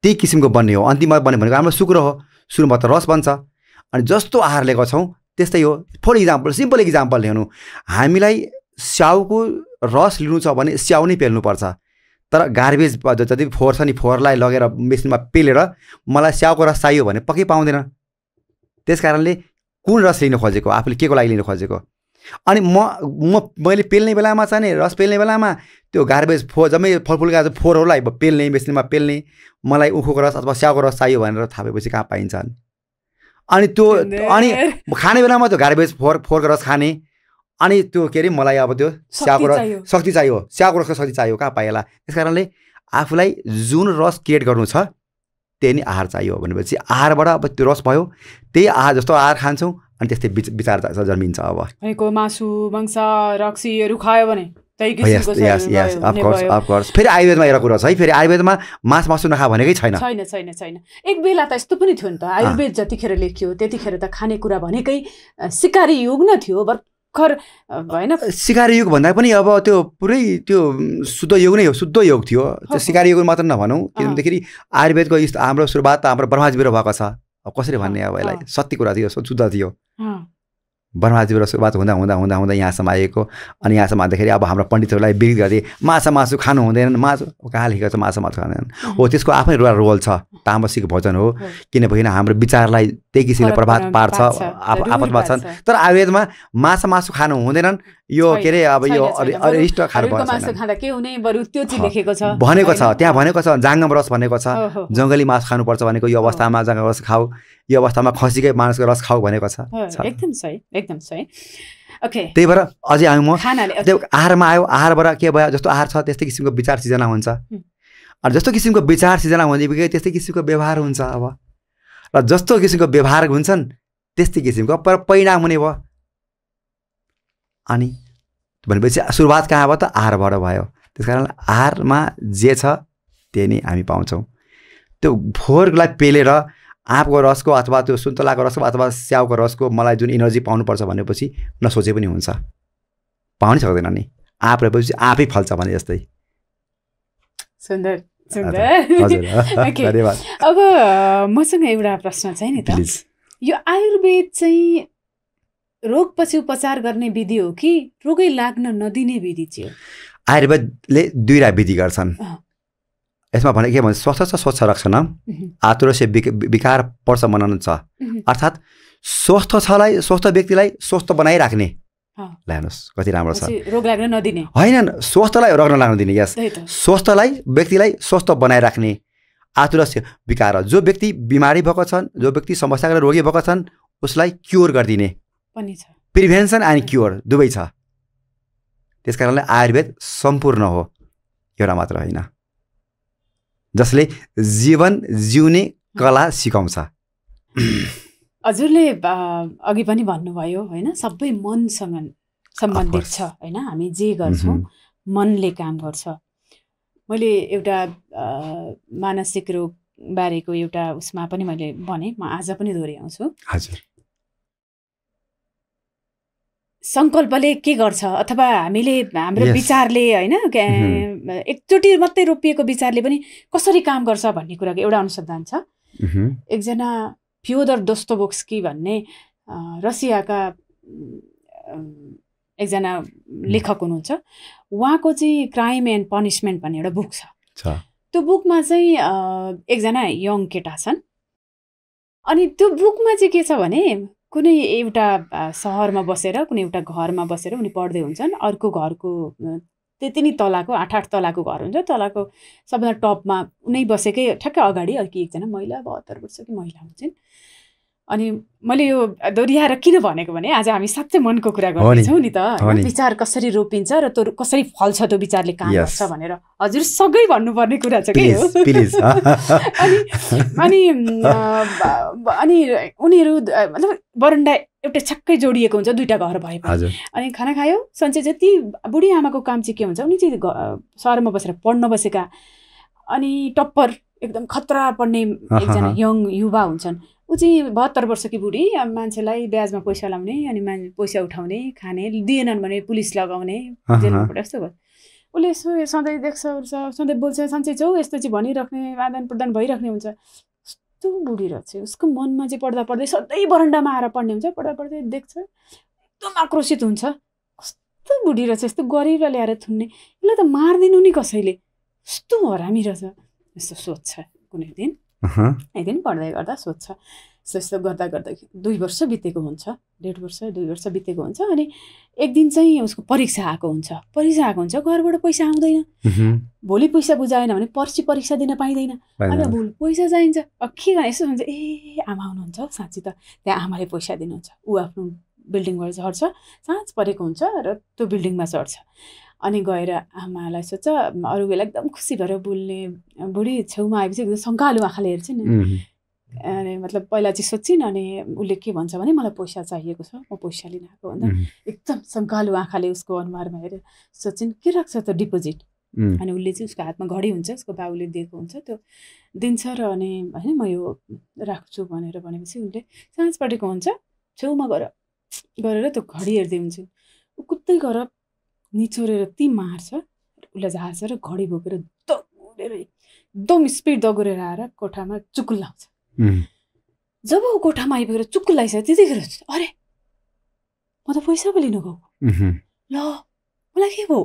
त्यही किसिमको बन्ने हो अन्तिममा बन्ने भनेको हाम्रो शुक्र हो शुक्रमा त रस बन्छ अनि जस्तो आहार लिएको छौँ त्यस्तै हो फर इक्जाम्पल सिम्पल इक्जाम्पल लिनु हामीलाई स्याउको रस लिनु छ भने स्याउ नै पेल्नुपर्छ तर गार्बेज जति फोहोर छ नि फोहोरलाई लगेर मेसिनमा पेलेर मलाई स्याउको रस चाहियो भने पक्कै पाउँदैन त्यस कारणले कुन रस लिन खोजेको आफूले के को लागि लिन खोजेको अनि मैले पेल्ने बेलामा चाहिँ नि रस पेल्ने बेलामा त्यो गार्बेज फोहोर जम्मै फलफुलका फोहोरहरूलाई पेल्ने मेसिनमा पेल्ने मलाई उखुको रस अथवा स्याउको रस चाहियो भनेर थापेपछि कहाँ पाइन्छ अनि त्यो अनि खाने बेलामा त्यो गार्बेज फोहोरको रस खाने अनि त्यो के अरे मलाई अब त्यो स्याउको रस शक्ति चाहियो स्याउको रसको शक्ति चाहियो कहाँ पाइएला त्यस कारणले आफूलाई जुन रस क्रिएट गर्नु छ त्यही नै आहार चाहियो भनेपछि आहारबाट अब त्यो रस भयो त्यही आहार जस्तो आहार खान्छौँ अनि त्यस्तै विचार जन्मिन्छ अब मासु मांस रक्सीहरू खायो भने अफकोर्स फेरि आयुर्वेदमा एउटा कुरा छ है फेरि आयुर्वेदमा मासु नखा भनेकै छैन एक बेला त यस्तो पनि थियो नि त आयुर्वेद जतिखेर लेखियो त्यतिखेर त खानेकुरा भनेकै सिकारी युग न थियो भर्खर होइन सिकारी युग भन्दा पनि अब त्यो पुरै त्यो शुद्ध योग नै हो शुद्ध योग थियो त्यो सिकारी युग मात्र नभनौँ किनभनेदेखि आयुर्वेदको हाम्रो सुरुवात त हाम्रो ब्रह्माजीबाट भएको छ अब कसरी भन्ने अब यसलाई सत्य कुरा थियो शुद्ध थियो ब्रह्माजीबाट सुरुवात हुँदा हुँदा हुँदा हुँदा यहाँसम्म आएको अनि यहाँसम्म आउँदाखेरि अब हाम्रो पण्डितहरूलाई विरोध गर्दै मासु खानु हुँदैन मासु कहाँ लेखेको छ मासु खाँदैन हो त्यसको आफ्नै एउटा रोल छ तामसिक भोजन हो किनभने हाम्रो विचारलाई त्यही किसिमले प्रभाव पार्छ आपतमा छन् तर आयुर्वेदमा मासु खानु हुँदैनन् यो के अरे अब यो अरिष्ट खानु भनेको छ त्यहाँ भनेको छ जाङ्गम रस भनेको छ जङ्गली मासु खानुपर्छ भनेको यो अवस्थामा जङ्गल रस खाऊ यो अवस्थामा खसीकै मासुको रस खाऊ भनेको छ एकदम सही ओके त्यही भएर अझै आउँ म त्यो आहारमा आयो आहारबाट के भयो जस्तो आहार छ त्यस्तै किसिमको विचार सिर्जना हुन्छ अनि जस्तो किसिमको विचार सिर्जना हुने बित्तिकै त्यस्तै किसिमको व्यवहार हुन्छ अब र जस्तो किसिमको व्यवहार हुन्छन् त्यस्तै किसिमको परिणाम हुने भयो अनि भनेपछि सुरुवात कहाँ भयो त आहारबाट भयो त्यस कारण आहारमा जे छ त्यही नै हामी पाउँछौँ त्यो फोहोरलाई पेलेर आँपको रसको अथवा त्यो सुन्तलाको रसको अथवा स्याउको रसको मलाई जुन इनर्जी पाउनुपर्छ भनेपछि नसोचे पनि हुन्छ पाउनै सक्दैन नि आँप रहेपछि आँपै फल्छ भने जस्तै सुन्दर अब मसँग एउटा प्रश्न चाहिँ नि त यो आयुर्वेद चाहिँ रोगपछि उपचार गर्ने विधि हो कि रोगै लाग्न नदिने विधि चाहिँ हो आयुर्वेदले दुईवटा विधि गर्छन् यसमा भने के भन्छ स्वस्थ छ स्वच्छ रक्षण आतुरस्य विकार पर्छ मनन छ अर्थात् स्वस्थ व्यक्तिलाई स्वस्थ बनाइराख्ने हेर्नुहोस् कति राम्रो छ रोग लाग्न नदिने होइन स्वस्थलाई रोग नलाग्न दिने यस स्वस्थलाई व्यक्तिलाई स्वस्थ बनाइराख्ने आतुरस्य विकार जो व्यक्ति बिमारी भएको छन् जो व्यक्ति समस्याको रोगी भएको छन् उसलाई क्योर गरिदिने पनि छ प्रिभेन्सन एन्ड क्योर दुवै छ त्यस कारणले आयुर्वेद सम्पूर्ण हो एउटा मात्र होइन जसले जीवन जिउने कला सिकाउँछ हजुरले अघि पनि भन्नुभयो होइन सबै मनसँग सम्बन्धित छ होइन हामी जे गर्छौँ मनले काम गर्छ मैले एउटा मानसिक रोग बारेको एउटा उसमा पनि मैले भने म आज पनि दोहोऱ्याउँछु हजुर संकल्पले के गर्छ अथवा हामीले हाम्रो विचारले होइन एकचोटि मात्रै रोपिएको विचारले पनि कसरी काम गर्छ भन्ने कुराको एउटा अनुसन्धान छ एकजना फ्योदर दोस्तोभस्की भन्ने रसियाका एकजना लेखक हुनुहुन्छ उहाँको चाहिँ क्राइम एन्ड पनिसमेन्ट भन्ने एउटा बुक छ त्यो बुकमा चाहिँ एकजना यङ केटा छन् अनि त्यो बुकमा चाहिँ के छ भने कुनै एउटा सहरमा बसेर कुनै एउटा घरमा बसेर उनी पढ्दै हुन्छन् अर्को घरको त्यति नै तलाको 8 तलाको घर हुन्छ तलाको सबभन्दा टपमा उनी बसेकै ठ्याक्कै अगाडि अर्की एकजना महिला 72 वर्षकी महिला हुन्छन् अनि मैले यो दोहोऱ्याएर किन भनेको भने आज हामी साँच्चै मनको कुरा गर्दैछौँ नि त विचार कसरी रोपिन्छ र त्यो कसरी फल्छ त्यो विचारले काम गर्छ भनेर हजुर सँगै भन्नुपर्ने कुरा छ के हो अनि अनि उनीहरू मतलब बरन्डा एउटा छक्कै जोडिएको हुन्छ दुईटा घर भए अनि खाना खायो सन्चै जति बुढी आमाको काम चाहिँ के हुन्छ उनी चाहिँ सहरमा बसेर पढ्न बसेका अनि टप्पर एकदम खतरा पढ्ने एकजना यङ युवा हुन्छन् ऊ चाहिँ 72 वर्षकी बुढी मान्छेलाई ब्याजमा पैसा लाउने अनि पैसा उठाउने खाने दिएनन् भने पुलिस लगाउने जेलमा पढ्यो यस्तो भयो उसले यसो सधैँ देख्छ सधैँ बोल्छ सन्चै छौ यस्तो चाहिँ भनिराख्ने आदान प्रदान भइराख्ने हुन्छ यस्तो बुढी रहेछ उसको मनमा चाहिँ पढ्दा पढ्दै सधैँ बरन्डामा आएर पढ्ने हुन्छ पढ्दा पढ्दै देख्छ एकदम आक्रोशित हुन्छ कस्तो बुढी रहेछ यस्तो गरेर ल्याएर थुन्ने यसलाई त मारिदिनु नि कसैले यस्तो हरामी रहेछ यस्तो सोध्छ कुनै दिन एक दिन पढ्दै गर्दा सोध्छ यस्तो गर्दा गर्दा 2 वर्ष बितेको हुन्छ 1.5 वर्ष 2 वर्ष बितेको हुन्छ अनि एक दिन चाहिँ उसको परीक्षा आएको हुन्छ घरबाट पैसा आउँदैन भोलि पैसा बुझाएन भने पर्सि परीक्षा दिन पाइँदैन अनि भोलि पैसा चाहिन्छ के गर्ने यसो हुन्छ ए आमा आउनुहुन्छ साँच्ची त त्यहाँ आमाले पैसा दिनुहुन्छ ऊ आफ्नो बिल्डिङबाट झर्छ साँझ परेको हुन्छ र त्यो बिल्डिङमा चढ्छ अनि गएर आमालाई सोध्छ अरू बेला एकदम खुसी भएर बोल्ने बुढी छेउमा आएपछि एकदम सङ्कालु आँखाले हेर्छ नि अनि मतलब पहिला चाहिँ सोध्छिन् अनि उसले के भन्छ भने मलाई पैसा चाहिएको छ म पैसा लिन आएको भन्दा एकदम सङ्कालु आँखाले उसको अनुहारमा हेरेर सोध्छिन् के राख्छ त डिपोजिट अनि उसले चाहिँ उसको हातमा घडी हुन्छ उसको बाबुले दिएको हुन्छ त्यो दिन्छ र अनि होइन म यो राख्छु भनेर भनेपछि उसले साँझ परेको हुन्छ छेउमा गरेर त्यो घडी हेर्दै हुन्छ ऊ कुद्दै गएर निचोरेर ती मार्छ उसलाई झार्छ र घडी बोकेर दौडेर एकदम स्पिड दगुरेर आएर कोठामा चुकुल्लाउँछ जब ऊ कोठामा आइपुगेर चुकुल्लाइछ त्यतिखेर अरे म त पैसा पो लिनु गएको ल मलाई के भयो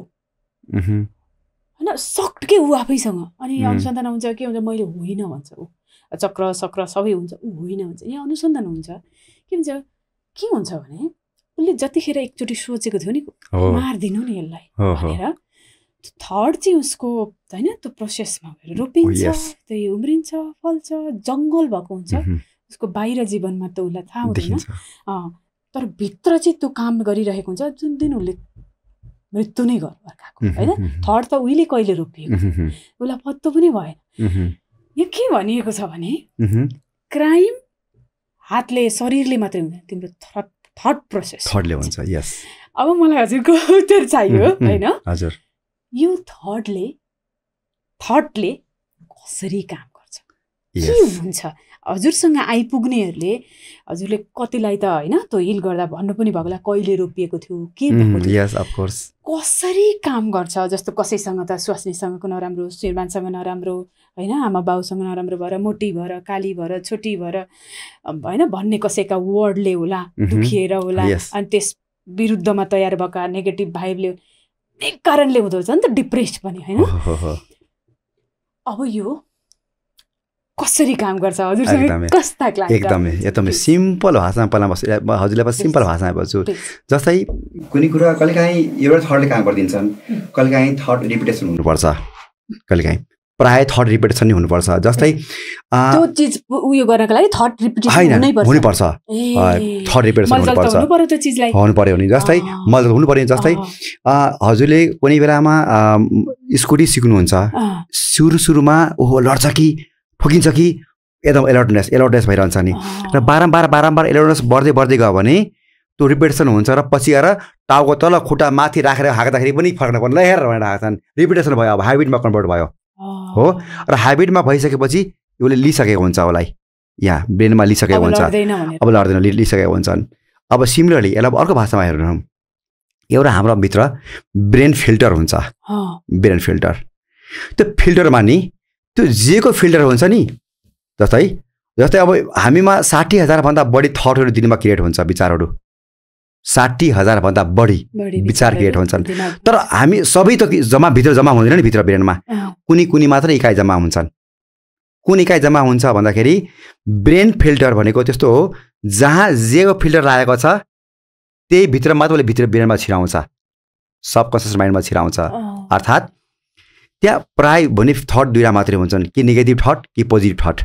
होइन सक्ट के ऊ आफैसँग अनि अनुसन्धान हुन्छ के हुन्छ मैले होइन भन्छ ऊ चक्र सबै हुन्छ ऊ होइन भन्छ यहाँ अनुसन्धान हुन्छ के हुन्छ भने उसले जतिखेर एकचोटि सोचेको थियो नि मारिदिनु नि यसलाई भनेर थर्ड चाहिँ उसको होइन त्यो प्रोसेसमा रोपिन्छ त्यो उम्रिन्छ फल्छ जङ्गल भएको हुन्छ उसको बाहिर जीवनमा त उसलाई थाहा हुँदैन तर भित्र चाहिँ त्यो काम गरिरहेको हुन्छ जुन दिन उसले मृत्यु नै गर्नु अर्काको होइन थर्ड त उहिले कहिले रोपिएको उसलाई पत्तो पनि भएन यो के भनिएको छ भने क्राइम हातले शरीरले मात्रै हुँदैन तिम्रो थर्ड प्रोसेस थर्डले हुन्छ यस अब मलाई हजुरको उत्तर चाहियो होइन हजुर यो थर्डले कसरी काम गर्छ के हुन्छ हजुरसँग आइपुग्नेहरूले हजुरले कतिलाई त होइन त्यो हिल गर्दा भन्नु पनि भएको होला कहिले रोपिएको थियो के भएको थियो यस अफ कोर्स कसरी काम गर्छ जस्तो कसैसँग त स्वास्नीसँगको नराम्रो श्रीमानसँग नराम्रो होइन आमा बाउसँग नराम्रो भएर मोटी भएर काली भएर छोटी भएर होइन भन्ने कसैका वर्डले होला दुखिएर होला अनि त्यस विरुद्धमा तयार भएका नेगेटिभ भाइबले एक कारणले हुँदो रहेछ नि त डिप्रेस्ड पनि होइन अब यो कसरी काम गर्छ हजुरसँग कस्ता लाग्छ एकदमै सिम्पल भाषामा पहिला हजुरलाई पनि सिम्पल भाषामा भन्छु जस्तै कुनै कुरा कहिलेकाहीँ एउटा थर्डले काम गरिदिन्छन् कहिलेकाहीँ थर्ड रिपिटेसन हुनुपर्छ कहिलेकाहीँ प्रायः थर्ड रिपिटेसन नै हुनुपर्छ जस्तै त्यो चिज उयो गर्नको लागि थर्ड रिपिटेसन हुनुपर्छ थर्ड रिपिटेसन हुनुपर्छ हुनु पर्यो नि जस्तै मजल हुनु पर्यो जस्तै हजुरले कुनै बेलामा स्कुटी सिक्नुहुन्छ सुरुमा ओहो लड्छ कि ठोकिन्छ कि एकदम एलर्टनेस भइरहन्छ नि र बारम्बार एलर्टनेस बढ्दै गयो भने त्यो रिपिटेसन हुन्छ र पछि आएर टाउको तल खुट्टा माथि राखेर हाँक्दाखेरि पनि फरक नपर्ने ल हेर भनेर हाँक्छन् रिपिटेसन भयो अब ह्याबिटमा कन्भर्ट भयो हो र ह्याबिटमा भइसकेपछि उसले लिइसकेको हुन्छ उसलाई यहाँ ब्रेनमा लिइसकेको हुन्छ अब लड्दैन लिइसकेको हुन्छन् अब सिमिलरली यसलाई अर्को भाषामा हेर्नु एउटा हाम्रो भित्र ब्रेन फिल्टर हुन्छ ब्रेन फिल्टर त्यो फिल्टरमा नि त्यो जेको फिल्टर हुन्छ नि जस्तै अब हामीमा 60,000 भन्दा बढी थटहरू दिनमा क्रिएट हुन्छ विचारहरू 60,000 भन्दा बढी विचार क्रिएट हुन्छन् तर हामी सबै त भित्र जम्मा हुँदैन नि भित्र ब्रेनमा कुनै मात्र इकाइ जम्मा हुन्छन् कुन इकाइ जम्मा हुन्छ भन्दाखेरि ब्रेन फिल्टर भनेको त्यस्तो हो जहाँ जेको फिल्टर लागेको छ त्यही भित्र मात्र उसले भित्र ब्रेनमा छिराउँछ सबकन्सियस माइन्डमा छिराउँछ अर्थात् त्यहाँ प्राय भने थट दुईवटा मात्रै हुन्छन्, कि नेगेटिभ थट कि पोजिटिभ थट।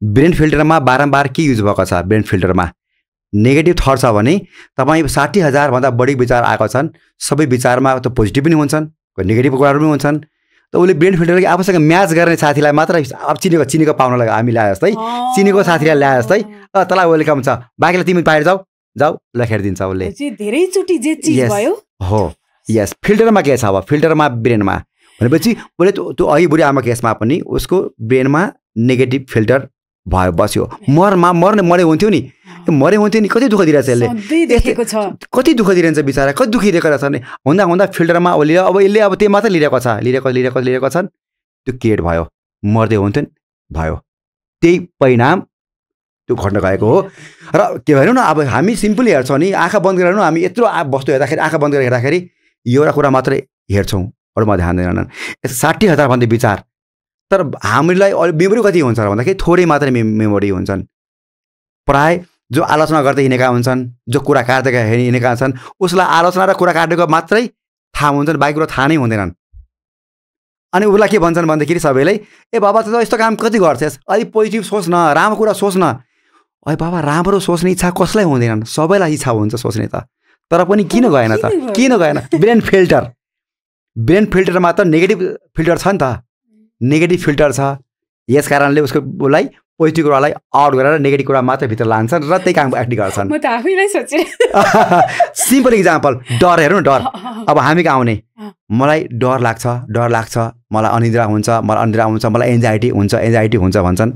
ब्रेन फिल्टरमा बारम्बार के युज भएको छ? ब्रेन फिल्टरमा नेगेटिभ थट छ भने तपाईँ 60,000 भन्दा बढी विचार आएको छन्, सबै विचारमा त पोजिटिभ पनि हुन्छन्, नेगेटिभ कुराहरू पनि हुन्छन्। त उसले ब्रेन फिल्टर आफूसँग म्याच गर्ने साथीलाई मात्र, अब चिनेको पाउनलाई हामी ल्याए जस्तै, चिनेको साथीलाई ल्याए जस्तै तँलाई वेलकम छ, बाँकीलाई तिमी बाहिर जाऊ लेखेरिदिन्छ उसले। धेरैचोटि जे चिज भयो हो यस। फिल्टरमा के छ? अब फिल्टरमा ब्रेनमा भनेपछि उसले त्यो अघि बुढी आमा केसमा पनि उसको ब्रेनमा नेगेटिभ फिल्टर भयो, बस्यो। मरे हुन्थ्यो नि, कति दुःख दिइरहेछ यसले, कति दुःख दिइरहन्छ बिचरा, कति दुखिदिएको रहेछ नि। हुँदा फिल्टरमा उसले अब यसले अब त्यो मात्र लिएको छन्, त्यो क्रिएट भयो, मर्दै हुन्थ्यो नि, भयो। त्यही परिणाम त्यो घट्न गएको हो। र के भनौँ न, अब हामी सिम्पली हेर्छौँ नि, आँखा बन्द गरेर हामी यत्रो वस्तु हेर्दाखेरि आँखा बन्द गरेर हेर्दाखेरि एउटा कुरा मात्रै हेर्छौँ, अरूमा ध्यान दिँदैनन्। 60,000 भन्दा विचार, तर हामीलाई मेमोरी कति हुन्छ र भन्दाखेरि थोरै मात्रै मेमोरी हुन्छन्। प्राय जो आलोचना गर्दै हिँडेका हुन्छन्, जो कुरा काट्दै हिँडेका हुन्छन्, उसलाई आलोचना र कुरा काटेको मात्रै थाहा हुन्छन्, बाँकी कुरा थाहा नै हुँदैनन्। अनि उसलाई के भन्छन् भन्दाखेरि सबैले, ए बाबा त यस्तो काम कति गर्छस्, अलिक पोजिटिभ सोच न, राम्रो कुरा सोच न। अरे बाबा, राम्रो सोच्ने इच्छा कसलाई हुँदैनन्? सबैलाई इच्छा हुन्छ सोच्ने त, तर पनि किन गएन त? किन गएन? ब्रेन फिल्टरमा त नेगेटिभ फिल्टर छ नि त, नेगेटिभ फिल्टर छ। यस कारणले उसलाई पोजिटिभ कुरालाई आउट गरेर नेगेटिभ कुरा मात्र भित्र लान्छन् र त्यही काम एक्टिभ गर्छन्। म त आफैलाई सोचे। सिम्पल इक्जाम्पल, डर हेर्नु न, डर। अब हामी आउने, मलाई डर लाग्छ, मलाई अनिद्रा हुन्छ, मलाई एन्जाइटी हुन्छ भन्छन्।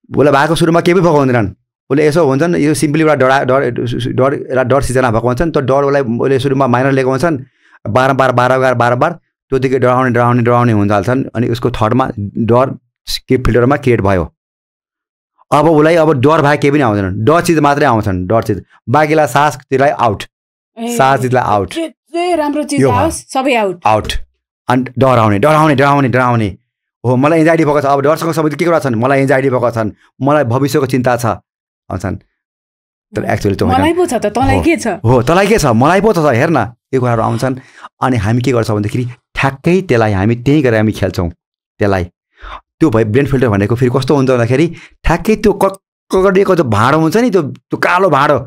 उसलाई भएको सुरुमा केही भएको हुँदैनन्, उसले यसो हुन्छन्, यो सिम्पली एउटा डर सिर्जना भएको हुन्छन्। त्यो डर उसले सुरुमा माइनर लिएको हुन्छन्, बारम्बार त्योदेखि डराउने हुन थाल्छन्। अनि उसको थटमा डर फिल्टरमा क्रिएट भयो। अब उसलाई अब डर भए केही पनि आउँदैन, डर चिज मात्रै आउँछन्, डर चिज, बाँकीलाई सासलाई आउट, राम्रो चिज सबै आउट। अनि डराउने हो, मलाई एन्जाइटी भएको छ। अब डरसँग सबै के कुरा छन्? मलाई एन्जाइटी भएको छन्, मलाई भविष्यको चिन्ता छ भन्छन्। तर एक्चुअली त मलाई पो छ त, तँलाई के छ? हो, तँलाई के छ, मलाई पो त छ, हेर न, यो कुराहरू आउँछन्। अनि हामी के गर्छौँ भन्दाखेरि ठ्याक्कै त्यसलाई हामी त्यहीँ गरेर हामी खेल्छौँ त्यसलाई। त्यो भयो ब्रेन फिल्टर भनेको। फेरि कस्तो हुन्छ भन्दाखेरि ठ्याक्कै त्यो ककडिएको जो भाँडो हुन्छ नि, त्यो कालो भाँडो,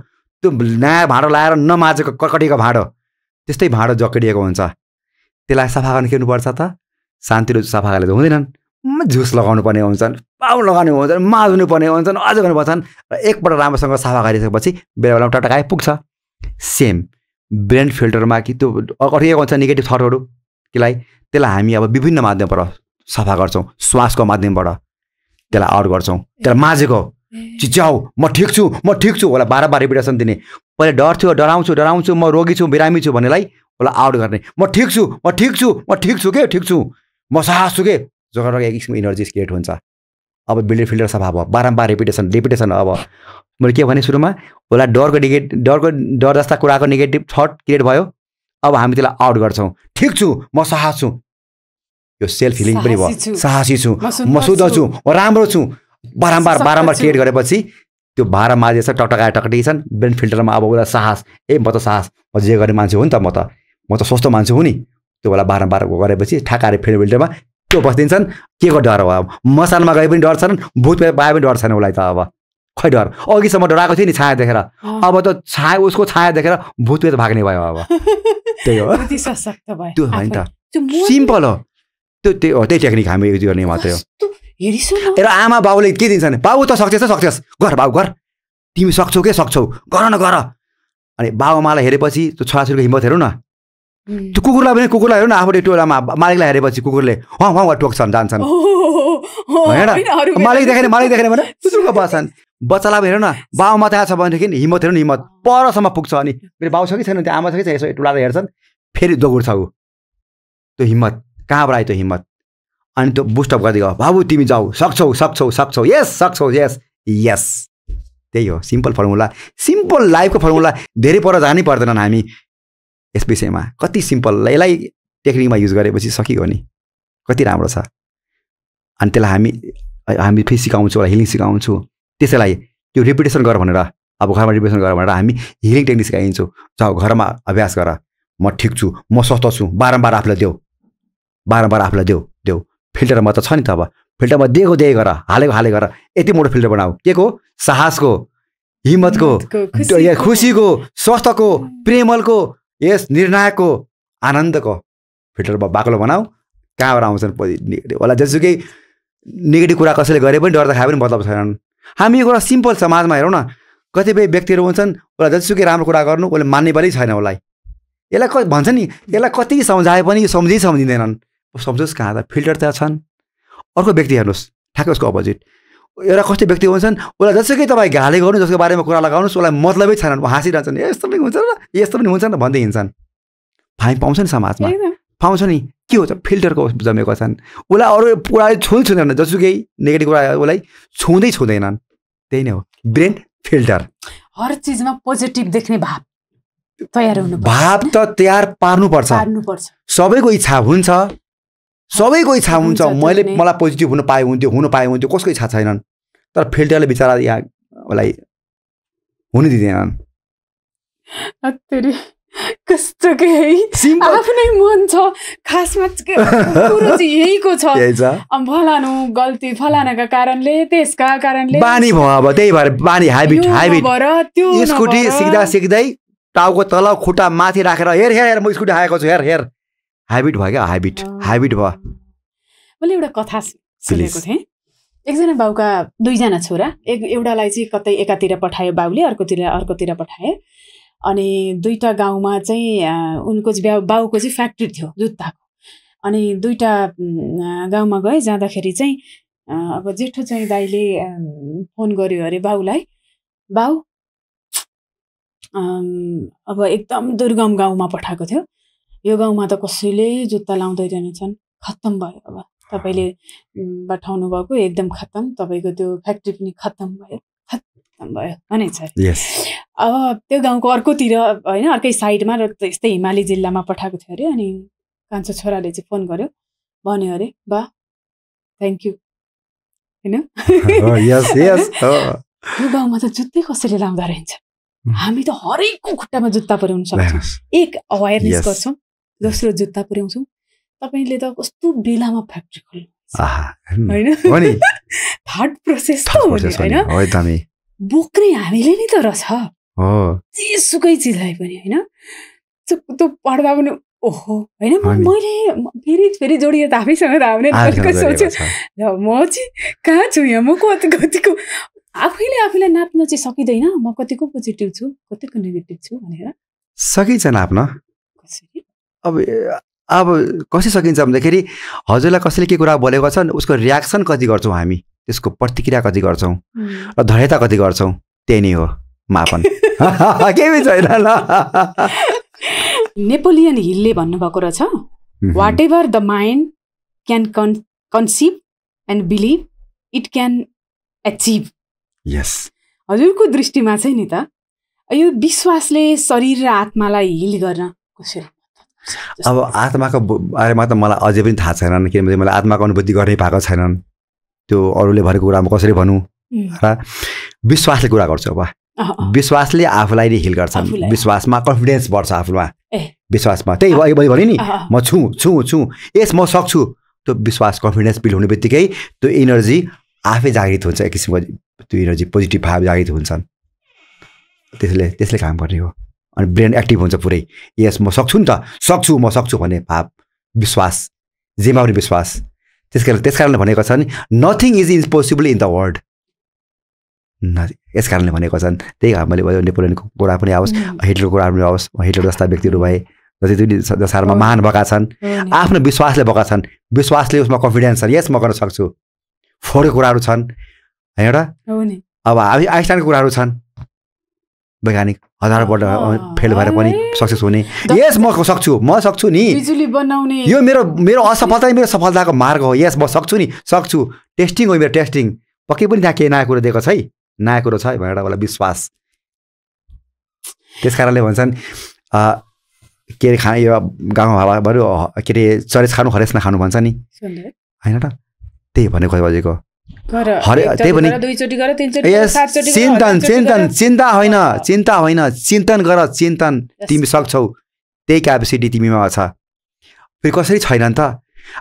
त्यो नयाँ भाँडो लाएर नमाजेको ककडिएको भाँडो, त्यस्तै भाँडो जकडिएको हुन्छ। त्यसलाई सफा गर्न के हुनुपर्छ त? शान्तिले सफा गरेर हुँदैनन्, झुस लगाउनु पर्ने हुन्छन्, पाउ लगाउनु हुन्छन्, माझ्नु पर्ने हुन्छन्, अझ गर्नुपर्छन्। र एकपल्ट राम्रोसँग सफा गरिसकेपछि बेला बेलामा टटकाए पुग्छ। सेम ब्रेन फिल्टरमा कि त्यो अडिएको हुन्छ नेगेटिभ थटहरू, त्यसलाई हामी अब विभिन्न माध्यमबाट सफा गर्छौँ। श्वासको माध्यमबाट त्यसलाई आउट गर्छौँ, त्यसलाई माझेको चिच्याउ, म ठिक छु होला बारम्बार रिपिटेसन दिने। पहिले डर थियो, डराउँछु, म रोगी छु, बिरामी छु भन्नेलाई उसलाई आउट गर्ने। म ठिक छु, म साहस छु के, जग्गा एक किसिमको इनर्जी क्रिएट हुन्छ। अब ब्रेन फिल्टर सफा भयो, बारम्बार रिपिटेसन। अब मैले के भने सुरुमा, उसलाई डर जस्ता कुराको नेगेटिभ थट क्रिएट भयो। अब हामी त्यसलाई आउट गर्छौँ, ठिक छु, म साहस छु, यो सेल्फ हिलिङ पनि भयो, साहसी छु, म शुद्ध छु, म राम्रो छु। बारम्बार क्रिएट गरेपछि त्यो भाँडा माझेछ, टकटकी छन्। ब्रेन फिल्टरमा अब उसलाई साहस, म त साहस, म जे गर्ने मान्छे हो नि त, म त स्वस्थ मान्छे हुँ नि। त्यो बेला बारम्बार गरेपछि ठ्याक्काएर फिल्टरमा त्यो बस्दिन्छन्। के को डर हो? अब मसानमा गए पनि डर छैन, भूत पाए पनि डर छैन उसलाई त। अब खै डर, अघिसम्म डराएको थियो नि छाया देखेर, अब त उसको छाया देखेर भूत भाग्ने भयो। अब त्यही हो, त्यो होइन त, सिम्पल हो। त्यही टेक्निक हामी युज गर्ने मात्रै हो। र आमा बाउले के दिन्छन्? बाबु त सक्छस्, गर बाबु गर, तिमी सक्छौ, गर न गर। अनि बाबुआमालाई हेरेपछि त्यो छोराछोरीको हिम्मत हेरौँ न। त्यो कुकुरलाई हेरौँ न, आफ्नो टोलामा मालिकलाई हेरेपछि कुकुरले टोक्छन्, जान्छन्, होइन? मालिक देखेन भने कुकुरको बस्छन्। बच्चालाई हेरौँ न, बाबुमा त्यहाँ छ भनेदेखि हिम्मत हेर्नु, हिम्मत परसम्म पुग्छ। अनि फेरि बाउ छ कि छैन, त्यो आमा छ कि छैन, यसो टोलाएर हेर्छन्, फेरि दौड्छ ऊ। त्यो हिम्मत कहाँबाट आयो? त्यो हिम्मत। अनि त्यो बुस्टअप गर्दै गयो, बाबु तिमी जाऊ, सक्छौ, यस। त्यही हो सिम्पल फर्मुला, सिम्पल लाइफको फर्मुला। धेरै पर जानै पर्दैनन् हामी यस विषयमा। कति सिम्पल, यसलाई टेक्निकमा युज गरेपछि सकियो नि, कति राम्रो छ। अनि त्यसलाई हामी फेरि सिकाउँछौँ, हिलिङ सिकाउँछु। त्यसैलाई त्यो रिपिटेसन गर भनेर, अब घरमा रिपिटेसन गर भनेर हामी हिलिङ टेक्निक सिकाइन्छौँ। जाऊ घरमा अभ्यास गर, म ठिक छु, म स्वस्थ छु, बारम्बार आफूलाई देऊ, बारम्बार आफूलाई देऊ फिल्टरमा त छ नि त अब फिल्टरमा दिएको गर हालेको गर यति मोटो फिल्टर बनाऊ के को साहसको हिम्मतको खुसीको स्वस्थको प्रेमलको यस निर्णायकको आनन्दको फिल्टरमा बाक्लो बनाऊ कहाँबाट आउँछन् होला जसुकै नेगेटिभ कुरा कसैले गरे पनि डर त खाए पनि मतलब छैनन् हामी एउटा सिम्पल समाजमा हेरौँ न कतिपय व्यक्तिहरू हुन्छन् उसलाई जतिसुकै राम्रो कुरा गर्नु उसले मान्ने पनि छैन उसलाई यसलाई भन्छ नि यसलाई कति सम्झाए पनि सम्झिँदैनन् सम्झोस् कहाँ त फिल्टर त छन् अर्को व्यक्ति हेर्नुहोस् ठ्याक्कै उसको अपोजिट एउटा कस्तो व्यक्ति हुन्छन् उसलाई जतिसुकै तपाईँ गाली गर्नु जसको बारेमा कुरा लगाउनुहोस् उसलाई मतलबै छैनन् हाँसिरहन्छन् यस्तो पनि हुन्छ र यस्तो पनि हुन्छ नि भन्दै हिँड्छन् फाइ पाउँछ नि समाजमा पाउँछ नि के हुन्छ फिल्टरको जमेको छन् उसलाई अरू कुरा छुँदैन जसुकै नेगेटिभ कुरा उसलाई छुँदैनन् त्यही नै हो ब्रेन फिल्टर हर चिजमा पोजिटिभ देख्ने भाव तयार हुनु भाव त तयार पार्नुपर्छ सबैको इच्छा हुन्छ मलाई पोजिटिभ हुनु पाए हुन्थ्यो कसको इच्छा छैनन् तर फिल्टरले बिचारा यहाँ उसलाई हुनु दिँदैनन् कस्तो के आफ्नै मन छ खासमा कुरो चाहिँ यहीको छ फलानु गल्ती फलानाका कारणले त्यसका कारणले बानी भयो अब त्यही भएर बानी ह्याबिट स्कुटी सिक्दै टाउको तल खुट्टा माथि राखेर हेर म स्कुटी आएको छु हेर ह्याबिट भयो क्या ह्याबिट भयो मैले एउटा कथा सुनेको थिएँ एकजना बाउका दुईजना छोरा एउटालाई चाहिँ कतै एकातिर पठायो बाउले अर्कोतिर पठाए अनि दुईटा गाउँमा चाहिँ उनको बाउको चाहिँ फ्याक्ट्री थियो जुत्ताको अनि दुईटा गाउँमा गए जाँदाखेरि चाहिँ अब जेठो चाहिँ दाइले फोन गर्यो अरे बाउलाई बाउ अब एकदम दुर्गम गाउँमा पठाएको थियो यो गाउँमा त कसैले जुत्ता लाउँदैनछन् खत्तम भयो अब तपाईँले पठाउनु भएको एकदम खत्तम तपाईँको त्यो फ्याक्ट्री पनि खत्तम भयो भनेछ अब त्यो गाउँको अर्कोतिर होइन अर्कै साइडमा र त्यस्तै हिमाली जिल्लामा पठाएको थियो अरे अनि कान्छो छोराले चाहिँ फोन गर्यो भन्यो अरे बा थ्याङ्क यू होइन यो गाउँमा त जुत्तै कसैले लाउँदा रहेछ हामी त हरेकको खुट्टामा जुत्ता पुर्याउन सक्छौँ एक अवेरनेस गर्छौँ दोस्रो जुत्ता पुर्याउँछौँ तपाईँले त कस्तो बेलामा फ्याक्ट्री खोल्नु होइन थर्ड प्रोसेस त हो नि बोक्ने हामीले नि त रहेछ जेसुकै चिजलाई पनि होइन त्यो पढ्दा पनि ओहो होइन मैले फेरि जोडिएर त आफैसँग त आउने सोच्यो म चाहिँ कहाँ छु यहाँ म कतिको आफैलाई नाप्न चाहिँ सकिँदैन म कतिको पोजिटिभ छु कतिको नेगेटिभ छु भनेर सकिन्छ नाप्न अब कसरी सकिन्छ भन्दाखेरि हजुरलाई कसैले के कुरा बोलेको छ उसको रियाक्सन कति गर्छौँ हामी त्यसको प्रतिक्रिया कति गर्छौँ र धैर्यता कति गर्छौँ त्यही नै हो मापन केही छैन नेपोलियन हिलले भन्नुभएको रहेछ whatever the mind can conceive and believe it can achieve हजुरको दृष्टिमा चाहिँ नि त यो विश्वासले शरीर र आत्मालाई हिल गर्न कसरी अब आत्माको बारेमा त मलाई अझै पनि थाहा छैन किनभने मलाई आत्माको अनुभूति गर्नै पाएको छैनन् त्यो अरूले भनेको कुरामा कसरी भनौँ र विश्वासले कुरा गर्छु अब विश्वासले आफूलाई नै हिल गर्छ विश्वासमा कन्फिडेन्स बढ्छ आफूमा विश्वासमा त्यही भयो भने नि म छु यस म सक्छु त्यो विश्वास कन्फिडेन्स बिल्ड हुने बित्तिकै त्यो इनर्जी आफै जागृत हुन्छ एक किसिमको त्यो इनर्जी पोजिटिभ भाव जागृत हुन्छन् त्यसले काम गर्ने हो अनि ब्रेन एक्टिभ हुन्छ पुरै यस म सक्छु नि त म सक्छु भन्ने भाव विश्वास जेमा पनि विश्वास त्यस कारणले भनेको छ नि nothing is impossible in the world यस कारणले भनेको छन् त्यही मैले भयो नेपोलियनको कुरा पनि आओस् हिटलरको कुरा पनि आओस् हिटलर जस्ता व्यक्तिहरू भए जति पनि संसारमा महान भएका छन् आफ्नो विश्वासले भएका छन् विश्वासले उसमा कन्फिडेन्स छ यस म गर्न सक्छु फोरको कुराहरू छन् एउटा अब आइन्स्टाइनको कुराहरू छन् वैज्ञानिक हजारपल्ट फेल भएर पनि सक्सेस हुने यस म सक्छु नि बिजुली बनाउने यो मेरो असफलता मेरो सफलताको मार्ग हो यस म सक्छु टेस्टिङ हो मेरो टेस्टिङ पक्कै पनि त्यहाँ केही नयाँ कुरो दिएको छ नयाँ कुरो छ भनेर एउटा विश्वास त्यस कारणले भन्छन् के अरे खाने यो गाउँमा भएर के अरे चरेस खानु हरेस नखानु भन्छ नि होइन त त्यही भनेको बजेको त्यही पनि चिन्ता होइन चिन्तन गर चिन्तन तिमी सक्छौ त्यही क्यापेसिटी तिमीमा छ फेरि कसरी छैन नि त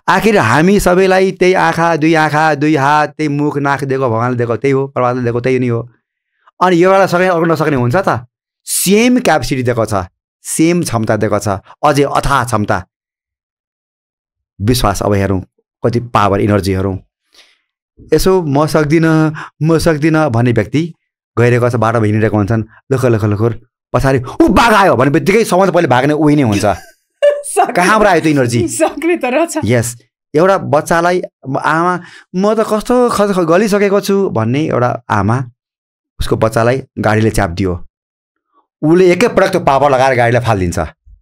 आखिर हामी सबैलाई त्यही आँखा दुई हात त्यही मुख नाक दिएको भगवानले दिएको त्यही हो, परमात्माले दिएको त्यही नै हो। अनि एउटालाई सक्ने अर्को नसक्ने हुन्छ त? सेम क्यापेसिटी दिएको छ, सेम क्षमता दिएको छ, अझै अथाह क्षमता। विश्वास अब हेरौँ कति पावर इनर्जी हेरौँ। यसो म सक्दिनँ भन्ने व्यक्ति गइरहेको छ, बाटोमा हिँडिरहेको हुन्छन्, लखर पछाडि बाघ आयो भने बित्तिकै सबभन्दा पहिले भाग्ने उही नै हुन्छ। कहाँबाट आयो त्यो इनर्जी? यस, एउटा बच्चालाई आमा म त कस्तो गलिसकेको छु भन्ने एउटा आमा उसको बच्चालाई गाडीले च्याप्दियो, उसले एकै पटक त्यो पावर लगाएर गाडीलाई फालिदिन्छ।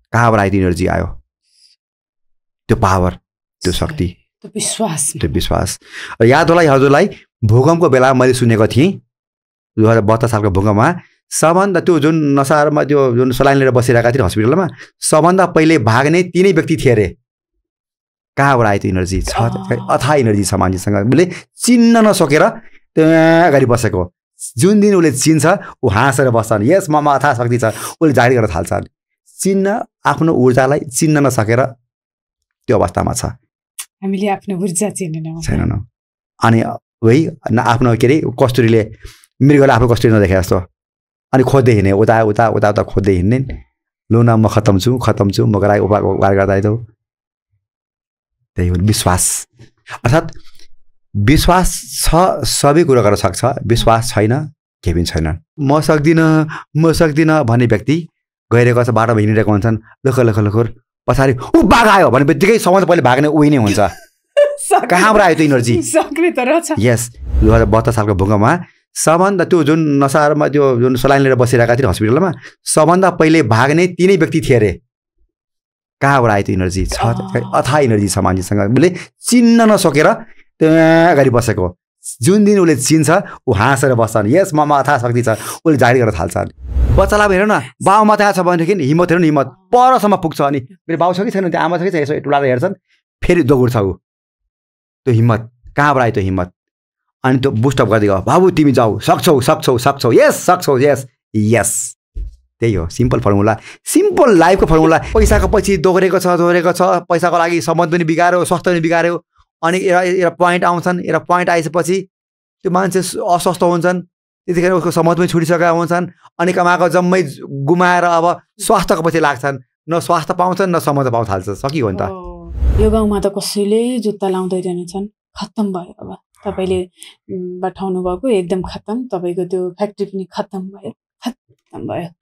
कहाँबाट आयो त्यो इनर्जी? आयो त्यो पावर, त्यो शक्ति, त्यो विश्वास। याद होला हजुरलाई भूकम्पको बेला मैले सुनेको थिएँ 2072 सालको भूकम्पमा सबभन्दा त्यो जुन नसारमा त्यो जुन सलाइन लिएर बसिरहेका थिए हस्पिटलमा सबभन्दा पहिले भाग्ने तिनै व्यक्ति थिए अरे। कहाँबाट आयो त्यो इनर्जी? छ अथाह इनर्जी छ मान्छेसँग, उसले चिन्न नसकेर त्यहाँ अगाडि बसेको। जुन दिन उसले चिन्छ ऊ हाँसेर बस्छन्, यस ममा अथाह शक्ति छ, उसले जारी गर्न थाल्छन्। चिन्न आफ्नो ऊर्जालाई चिन्न नसकेर त्यो अवस्थामा छ। हामीले आफ्नो ऊर्जा छैनौँ। अनि वही आफ्नो के अरे कस्तुरीले मृगले आफ्नो कस्तुरी नदेखे जस्तो अनि खोज्दै हिँड्ने, उता खोज्दै हिँड्ने, लु न म खत्तम छु म गराइ उपहार गर्दा त त्यही हो विश्वास। अर्थात् विश्वास छ सबै कुरा गर्न सक्छ, विश्वास छैन केही पनि छैन। म सक्दिनँ भन्ने व्यक्ति गइरहेको छ, बाटोमा हिँडिरहेको हुन्छन्, लखर पछाडि बाघ आयो भने बित्तिकै सबभन्दा पहिले भाग्ने उही नै हुन्छ। कहाँबाट आयो त्यो इनर्जी? यस, 2072 सालको भूकम्पमा सबभन्दा त्यो जुन नसारमा त्यो जुन सलाइन लिएर बसिरहेका थिए हस्पिटलमा सबभन्दा पहिले भाग्ने तिनै व्यक्ति थिए अरे। कहाँबाट आयो त्यो इनर्जी? छ अथाह इनर्जी छ मान्छेसँग, उसले चिन्न नसकेर त्यहाँ अगाडि बसेको। जुन दिन उसले चिन्छ ऊ हाँसेर बस्छन्, यस ममा अथाह शक्ति छ, उसले जारी गर्न थाल्छन्। बच्चालाई हेर न, बाउमा त्यहाँ छ भनेदेखि हिम्मत हेर्नु, हिम्मत परसम्म पुग्छ। अनि मेरो बाउ छ कि छैन, त्यो आमा छ कि छैन, यसो टुलाएर हेर्छन्, फेरि दौड्छ ऊ। त्यो हिम्मत कहाँबाट आयो? त्यो हिम्मत अनि त्यो बुस्टअप गर्दै गयो, बाबु तिमी जाऊ, सक्छौ, यस। त्यही हो सिम्पल फर्मुला, सिम्पल लाइफको फर्मुला। पैसाको पछि दोहोरेको छ, पैसाको लागि सम्बन्ध पनि बिगार्यो, स्वास्थ्य पनि बिगार्यो। अनि एउटा पोइन्ट आउँछन्, एउटा पोइन्ट आइसकेपछि त्यो मान्छे अस्वस्थ हुन्छन्, त्यतिखेर उसको सम्बन्ध पनि छुटिसकेका हुन्छन्। अनि कमाएको जम्मै गुमाएर अब स्वास्थ्यको पछि लाग्छन्, न स्वास्थ्य पाउँछन् न सम्बन्ध पाउन थाल्छ। सकियो नि त। यो गाउँमा त कसैले जुत्ता लाउँदै रहेनछन्, खत्तम भयो। अब तपाईँले बठाउनु भएको एकदम खत्तम, तपाईँको त्यो फ्याक्ट्री पनि खत्तम भयो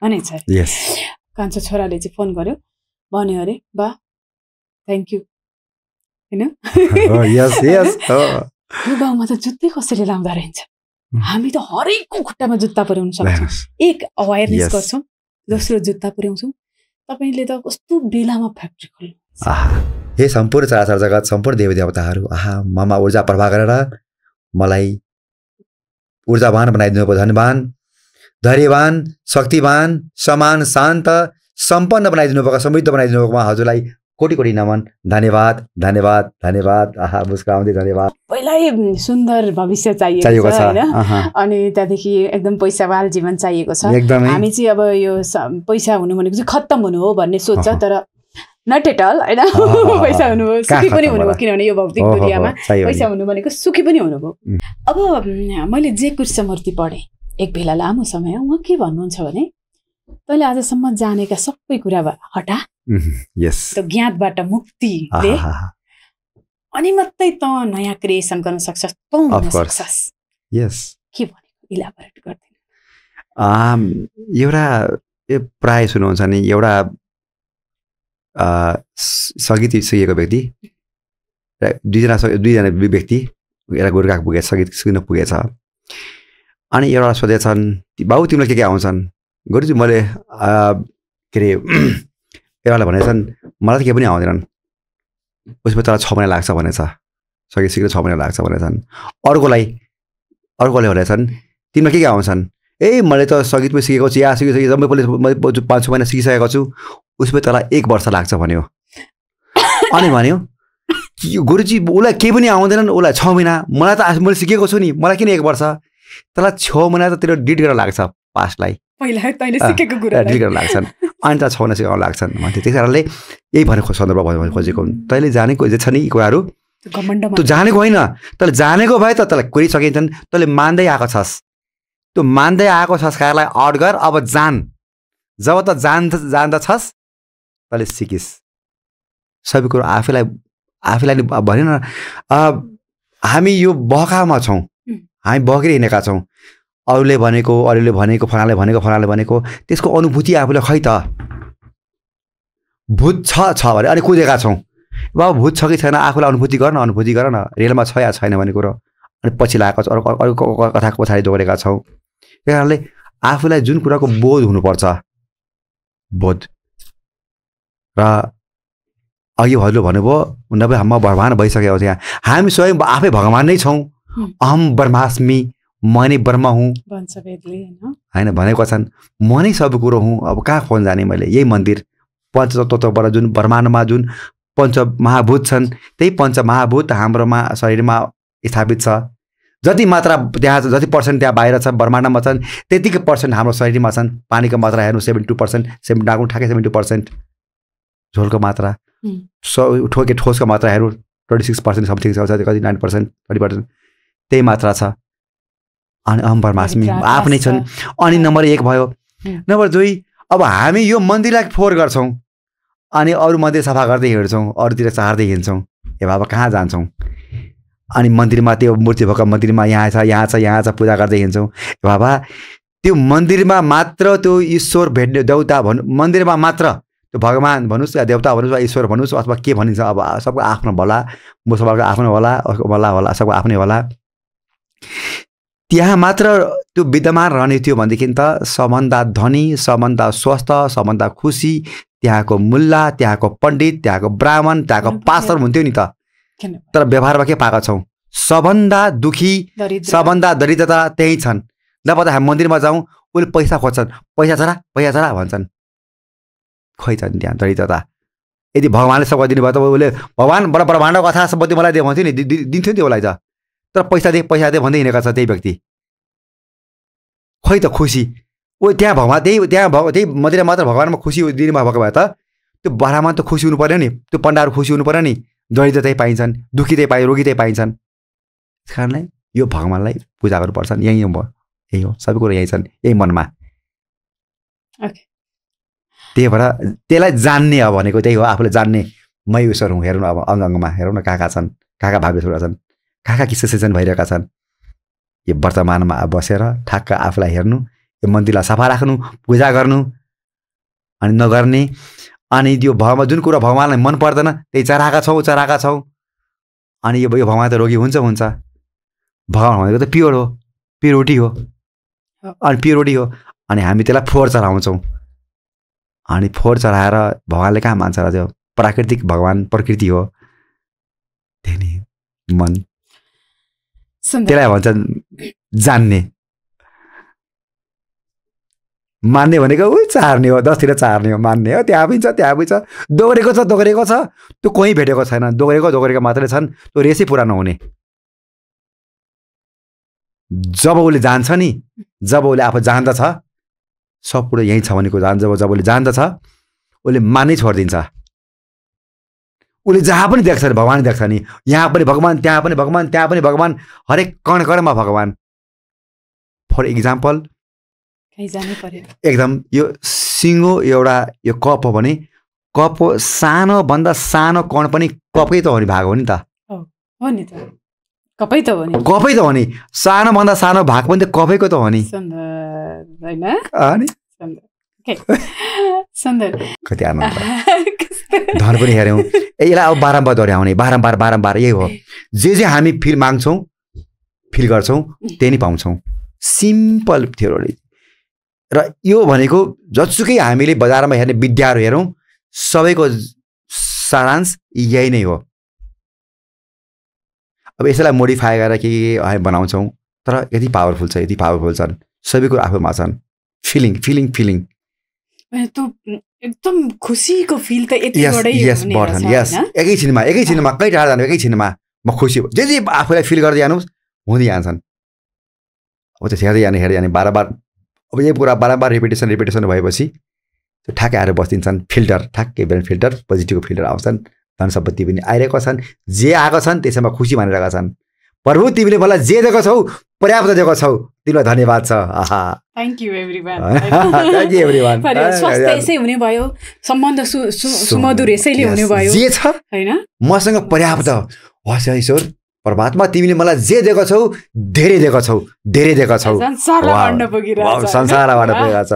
भनेछ। कान्छो छोराले चाहिँ फोन गर्यो, भन्यो अरे बा थ्याङ्क यू होइन। यो गाउँमा त जुत्तै कसैले लाउँदा रहन्छ। हामी त हरेकको खुट्टामा जुत्ता पुर्याउन सक्छौँ। एक अवेरनेस गर्छौँ, दोस्रो जुत्ता पुर्याउँछौँ। तपाईँले त कस्तो बेलामा फ्याक्ट्री खोल्नु। हे सम्पूर्ण चराचर जगत, सम्पूर्ण देवी देवताहरू, ममा ऊर्जा प्रवाह गरेर मलाई ऊर्जावान बनाइदिनु भयो। धैर्यवान, शक्तिवान, समान, शान्त, सम्पन्न बनाइदिनु भएको, समृद्ध बनाइदिनु भएकोमा हजुरलाई कोटी नमन। धन्यवाद। मुस्कुराउँदै धन्यवाद। पहिल्यै सुन्दर भविष्य चाहिएको छ हैन, अनि त्यहाँदेखि एकदम पैसावाल जीवन चाहिएको छ। हामी चाहिँ अब यो पैसा हुनु भनेको चाहिँ खत्तम हुनु हो भन्ने सोच्छ, तर नट एट अल हैन। पैसा हुनु हो, सुखी पनि हुनु हो, किनभने यो भौतिक दुनियाँमा पैसा हुनु भनेको सुखी पनि हुनु हो। अब मैले जे कृष्णमूर्ति पढेँ एक बेला लामो समय, उहाँ के भन्नुहुन्छ भने तैँले आजसम्म जानेका सबै कुरा हटा, त्यो ज्ञातबाट मुक्तिले अनि मात्रै त नयाँ क्रिएसन गर्न सक्छस्, तँ हुन सक्छस्। के भनेको इलाबोरेट गर्दैन। एउटा प्राय सुन्नुहुन्छ नि, एउटा सङ्गीत सिकेको व्यक्ति, दुईजना व्यक्ति एउटा गोर्खा पुगेछ, सङ्गीत सिक्न पुगेछ। अनि एउटा सोधेछन्, बाबु तिमीलाई के आउँछन्? गुरुजी मैले के अरे एउटाले भनेछन् मलाई त केही पनि आउँदैनन्, उसमा तँलाई 6 महिना लाग्छ भनेछ, सङ्गीत सिक्न 6 महिना लाग्छ भनेछन्। अर्कोले भनेछन् तिमीलाई के आउँछन्? मैले त सङ्गीत पनि सिकेको छु, या सिकिसकेँ, जम्मै मैले 5-6 महिना सिकिसकेको छु, उसमा तँलाई 1 वर्ष लाग्छ भन्यो। अनि भन्यो गुरुजी उसलाई केही पनि आउँदैनन्, उसलाई 6 महिना, मलाई त मैले सिकेको छु नि, मलाई किन 1 वर्ष? तँलाई 6 महिना त तेरो डिट गर्न लाग्छ, पास्टलाई पहिला तैँले सिकेको कुरा डिट गर्न लाग्छन्। अनि त छाउन सिकाउन लाग्छन् भन्थे। त्यस कारणले यही भनेको सन्दर्भ भयो खोजेको हुन्। तैँले जानेको छ नि कुराहरू त्यो जानेको होइन, तैँले जानेको भए त तँलाई कुरै सकिन्छन्। तैँले मान्दै आएको छस्, त्यो मान्दै आएको संस्कारलाई आउट गर। अब जान, जब त जान्दछस् तैँले सिकिस् सबै कुरो आफैलाई नि भनेन। हामी यो बहकामा छौँ, हामी बहकेर हिँडेका छौँ। अरूले भनेको फलाले भनेको त्यसको अनुभूति आफूले खै त भूत छ भने अनि कुदेका छौँ। बाबा भूत छ कि छैन आफूलाई अनुभूति गर न, रेलमा छ या छैन भन्ने कुरो। अनि पछि लागेको अरू कथाको पछाडि दौडेका छौँ। त्यही कारणले आफूलाई जुन कुराको बोध हुनुपर्छ, बोध र अघि हजुरले भन्नुभयो नभए म भगवान भइसकेको थिएँ। हामी स्वयं आफै भगवान नै छौँ। अहम ब्रह्मास्मि, म नै ब्रह्म हुँ होइन भनेको छन्। म नै सब कुरो हुँ। अब कहाँ खोज्न जाने मैले? यही मन्दिर पञ्चतत्त्वबाट जुन ब्रह्माण्डमा जुन पञ्चमहाभूत छन् त्यही पञ्चमहाभूत हाम्रोमा शरीरमा स्थापित छ। जति मात्रा त्यहाँ जति पर्सेन्ट त्यहाँ बाहिर छ ब्रह्माण्डमा छन् त्यतिकै पर्सेन्ट हाम्रो शरीरमा छन्। पानीको मात्रा हेर्नु 72%, डाक्नु ठ्याक्कै 70% झोलको मात्रा, ठोसको मात्रा हेर्नु 26% समथिङ छ, कति 9%, 30% त्यही मात्रा छ। अनि अहम ब्रह्मास्मि आफ्नै छन्। अनि नम्बर 1 भयो। नम्बर 2, अब हामी यो मन्दिरलाई फोहोर गर्छौँ अनि अरू मन्दिर सफा गर्दै हिँड्छौँ, अरूतिर चार्दै हिँड्छौँ। ए बाबा कहाँ जान्छौँ? अनि मन्दिरमा त्यो मूर्ति भएको मन्दिरमा यहाँ छ पूजा गर्दै हिँड्छौँ। बाबा त्यो मन्दिरमा मात्र त्यो ईश्वर भेट्ने देवता मन्दिरमा मात्र त्यो भगवान भन्नुहोस् या देवता भन्नुहोस् वा ईश्वर भन्नुहोस् अथवा के भनिन्छ, अब सबको आफ्नो भला, मुसलमानको आफ्नो होला, सबको आफ्नै होला। त्यहाँ मात्र त्यो विद्यमान रहने थियो भनेदेखि त सबभन्दा धनी, सबभन्दा स्वस्थ, सबभन्दा खुसी त्यहाँको मुल्ला, त्यहाँको पण्डित, त्यहाँको ब्राह्मण, त्यहाँको पास्टर हुन्थ्यो नि त। तर व्यवहारमा के पाएका छौँ? सबभन्दा दुखी, सबभन्दा दरिद्रता त्यही छन्। नपत्ता हामी मन्दिरमा जाउँ, उसले पैसा खोज्छन्, पैसा छ र भन्छन्। खोइ छन् त्यहाँ दरिद्रता। यदि भगवानले सब दिनुभयो त उसले भगवानबाट ब्रह्माण्डको कथा सम्पत्ति मलाई दियो भन्थ्यो नि, दिन्थ्यो नि उसलाई त। तर पैसा दे भन्दै हिँडेका छ त्यही व्यक्ति। खोइ त खुसी ओ त्यहाँ भगवान त्यही मन्दिरमा मात्र भगवानमा खुसी दिनुभएको भए त त्यो बरामा त खुसी हुनु पर्यो नि, त्यो पण्डाहरू खुसी हुनु पर्यो नि। दरिद्र त्यही पाइन्छन्, दुखी त्यही रोगी त्यही पाइन्छन्। त्यस कारणले यो भगवानलाई पूजा गर्नुपर्छ। यही हो सबै कुरो यही छन्, यही मनमा। त्यही भएर त्यसलाई जान्ने अब भनेको त्यही हो। आफूले जान्ने मै ईश्वर हुँ। हेर्नु अब अङ्गमा हेरौँ न कहाँ छन्, कहाँ भावेश्वर छन्, कहाँ किस्सा सिजन भइरहेका छन्। यो वर्तमानमा बसेर ठ्याक्क आफूलाई हेर्नु, यो मन्दिरलाई सफा राख्नु, पूजा गर्नु अनि नगर्ने। अनि यो जुन कुरा भगवानलाई मन पर्दैन त्यही चराएका छौँ। अनि यो भगवान त रोगी हुन्छ। भगवान भनेको त प्योरिटी हो। अनि प्योरिटी हो अनि हामी त्यसलाई फोहोर चढाउँछौँ। अनि फोहोर चढाएर भगवानले कहाँ मान्छ र? त्यो प्राकृतिक भगवान प्रकृति हो। त्यही नै मन, त्यसलाई भन्छन् जान्ने। मान्ने भनेको चार्ने हो, 10तिर चार्ने हो। मान्ने हो त्यहाँ पनि छ, दोहोरेको छ, त्यो कोही भेटेको छैन। दोहोरेको मात्रै छन्, त्यो रेसै पुरा नहुने। जब उसले जान्छ नि, जब उसले आफू जान्दछ सब कुरो यहीँ छ भन्ने कुरा जब उसले जान्दछ उसले मान्नै छोडिदिन्छ। उसले जहाँ पनि देख्छ नि भगवान देख्छ नि। यहाँ पनि भगवान, त्यहाँ पनि भगवान, त्यहाँ पनि भगवान, हरेक कणमा भगवान। फर इक्जाम्पल एकदम यो सिङ्गो एउटा यो कप हो भने कपको सानोभन्दा सानो कण पनि कपै त हो नि, भाग हो नि त। कपै त हो नि। सानोभन्दा सानो भाग पनि त कपैको त हो नि। कति आनन्द धन पनि हेऱ्यौँ। यसलाई अब बारम्बार दोहोऱ्याउने, बारम्बार यही हो। जे हामी फिल माग्छौँ, फिल गर्छौँ, त्यही नै पाउँछौँ। Simple theory. र यो भनेको जसुकै हामीले बजारमा हेर्ने विद्याहरू हेरौँ सबैको सारांश यही नै हो। अब यसलाई मोडिफाई गरेर के हामी बनाउँछौँ तर यति पावरफुल छन्। सबै कुरो आफूमा छन्। फिलिङ एकदम खुसीको फिल त यस एकैछिनमा कहीँ टाढा जानु, एकैछिनमा म खुसी हो। जे आफूलाई फिल गर्दै जानुहोस् हुँदै जान्छन्। अब त्यो हेर्दै जाने बारम्बार अब यही कुरा बारम्बार रिपिटेसन भएपछि ठ्याक्कै आएर बस्दिन्छन् फिल्टर ठ्याक्कै बेला फिल्टर पोजिटिभको फिल्टर आउँछन् धन सम्पत्ति पनि आइरहेको छन् जे आएको छन् त्यसैमा खुसी मानिरहेका छन् प्रभु तिमीले मलाई जे दिएको छौ पर्याप्त दिएको छौ तिमीलाई धन्यवाद छ thank you everyone thank you everyone स्वास्थ्य यसै हुने भयो सम्बन्ध सुमधुर यसैले हुने भयो जे छ हैन मसँग पर्याप्त होस् ईश्वर परमात्मा तिमीले मलाई जे दिएको छौ धेरै दिएको छौ संसारबाट पुगिरहेछ संसारबाट पुगिरहेछ